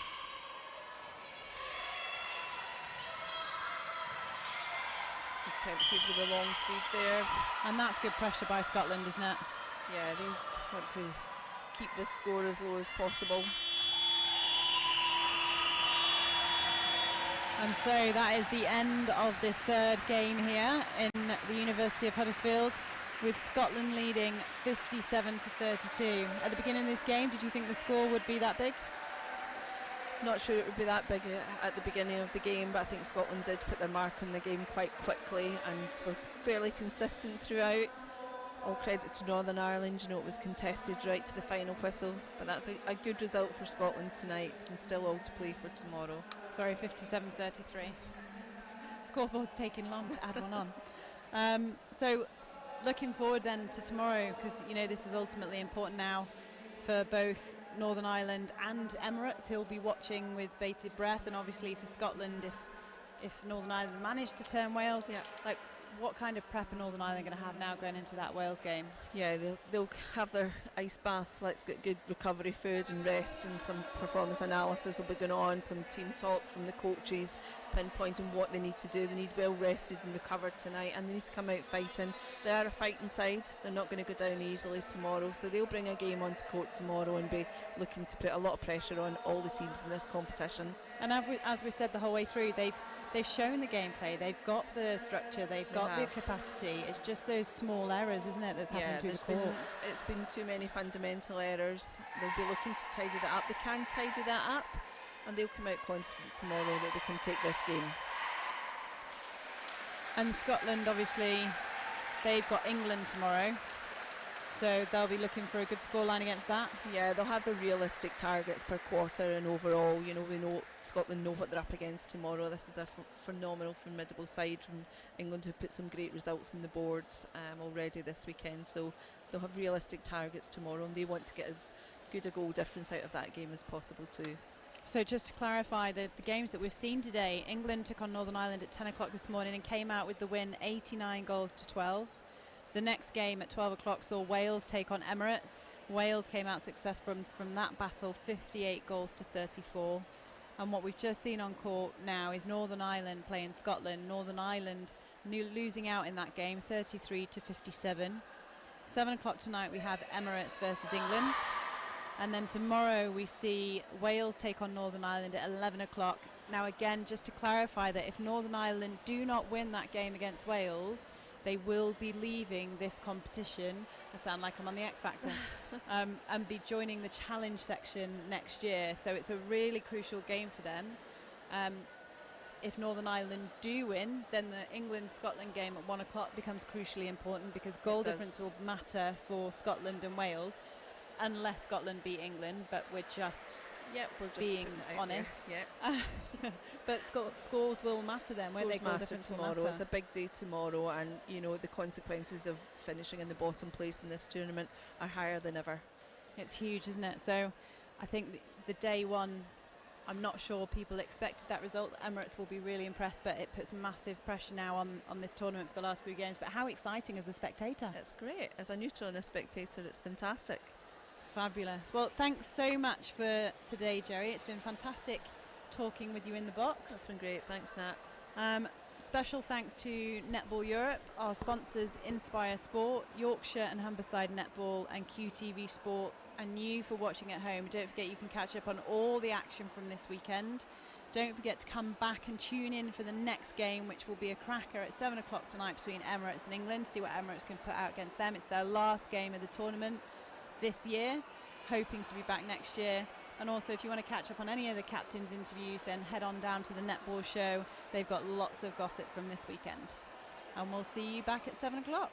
S2: Tempted with a long feed there.
S1: And that's good pressure by Scotland, isn't it?
S2: Yeah, they want to keep this score as low as possible.
S1: And so that is the end of this third game here in the University of Huddersfield, with Scotland leading 57-32. At the beginning of this game, did you think the score would be that big?
S2: Not sure it would be that big at the beginning of the game, but I think Scotland did put their mark on the game quite quickly and were fairly consistent throughout. all credit to Northern Ireland. You know, it was contested right to the final whistle, but that's a good result for Scotland tonight, and still all to play for tomorrow.
S1: Sorry, 57-33. Scoreboard's taking long to add one on. So looking forward then to tomorrow, because you know this is ultimately important now for both Northern Ireland and Emirates, who'll be watching with bated breath, and obviously for Scotland if Northern Ireland manage to turn Wales.
S2: Yeah.
S1: Like, what kind of prep are Northern Ireland going to have now going into that Wales game?
S2: Yeah, they'll have their ice baths. Let's get good recovery food and rest, and some performance analysis will be going on, some team talk from the coaches pinpointing what they need to do. They need well rested and recovered tonight, and they need to come out fighting. They are a fighting side. They're not going to go down easily tomorrow, so they'll bring a game onto court tomorrow and be looking to put a lot of pressure on all the teams in this competition.
S1: And as we've said the whole way through, they've shown the gameplay, they've got the structure, they've got the capacity. It's just those small errors, isn't it, that's happened through the court.
S2: It's been too many fundamental errors. They'll be looking to tidy that up. They can tidy that up, and they'll come out confident tomorrow that they can take this game.
S1: And Scotland, obviously, they've got England tomorrow, so they'll be looking for a good scoreline against that.
S2: Yeah, they'll have the realistic targets per quarter, and overall, you know, we know Scotland know what they're up against tomorrow. This is a phenomenal, formidable side from England who put some great results on the boards already this weekend, so they'll have realistic targets tomorrow, and they want to get as good a goal difference out of that game as possible too.
S1: So just to clarify, the games that we've seen today, England took on Northern Ireland at 10 o'clock this morning and came out with the win 89 goals to 12. The next game at 12 o'clock saw Wales take on Emirates. Wales came out successful from that battle, 58 goals to 34. And what we've just seen on court now is Northern Ireland playing Scotland. Northern Ireland losing out in that game, 33 to 57. 7 o'clock tonight we have Emirates versus England. And then tomorrow we see Wales take on Northern Ireland at 11 o'clock. Now again, just to clarify that if Northern Ireland do not win that game against Wales, they will be leaving this competition, I sound like I'm on the X Factor, and be joining the challenge section next year. So it's a really crucial game for them. If Northern Ireland do win, then the England-Scotland game at 1 o'clock becomes crucially important, because goal difference will matter for Scotland and Wales, unless Scotland beat England, but we're just being honest. But scores will matter then.
S2: Scores
S1: where they goal
S2: matter
S1: difference
S2: tomorrow.
S1: will matter.
S2: It's a big day tomorrow, and you know the consequences of finishing in the bottom place in this tournament are higher than ever.
S1: It's huge, isn't it? So I think the day one, I'm not sure people expected that result. Emirates will be really impressed, but it puts massive pressure now on this tournament for the last 3 games. But how exciting as a spectator?
S2: It's great. As a neutral and a spectator, it's fantastic.
S1: Fabulous. Well, thanks so much for today, Jerry. It's been fantastic talking with you in the box.
S2: That's been great. Thanks, Nat.
S1: Special thanks to Netball Europe, our sponsors Inspire Sport, Yorkshire and Humberside Netball and QTV Sports, and you for watching at home. Don't forget you can catch up on all the action from this weekend. Don't forget to come back and tune in for the next game, which will be a cracker at 7 o'clock tonight between Emirates and England. See what Emirates can put out against them. It's their last game of the tournament this year, hoping to be back next year. And also, if you want to catch up on any of the captains' interviews, then head on down to the Netball show. They've got lots of gossip from this weekend. And we'll see you back at 7 o'clock.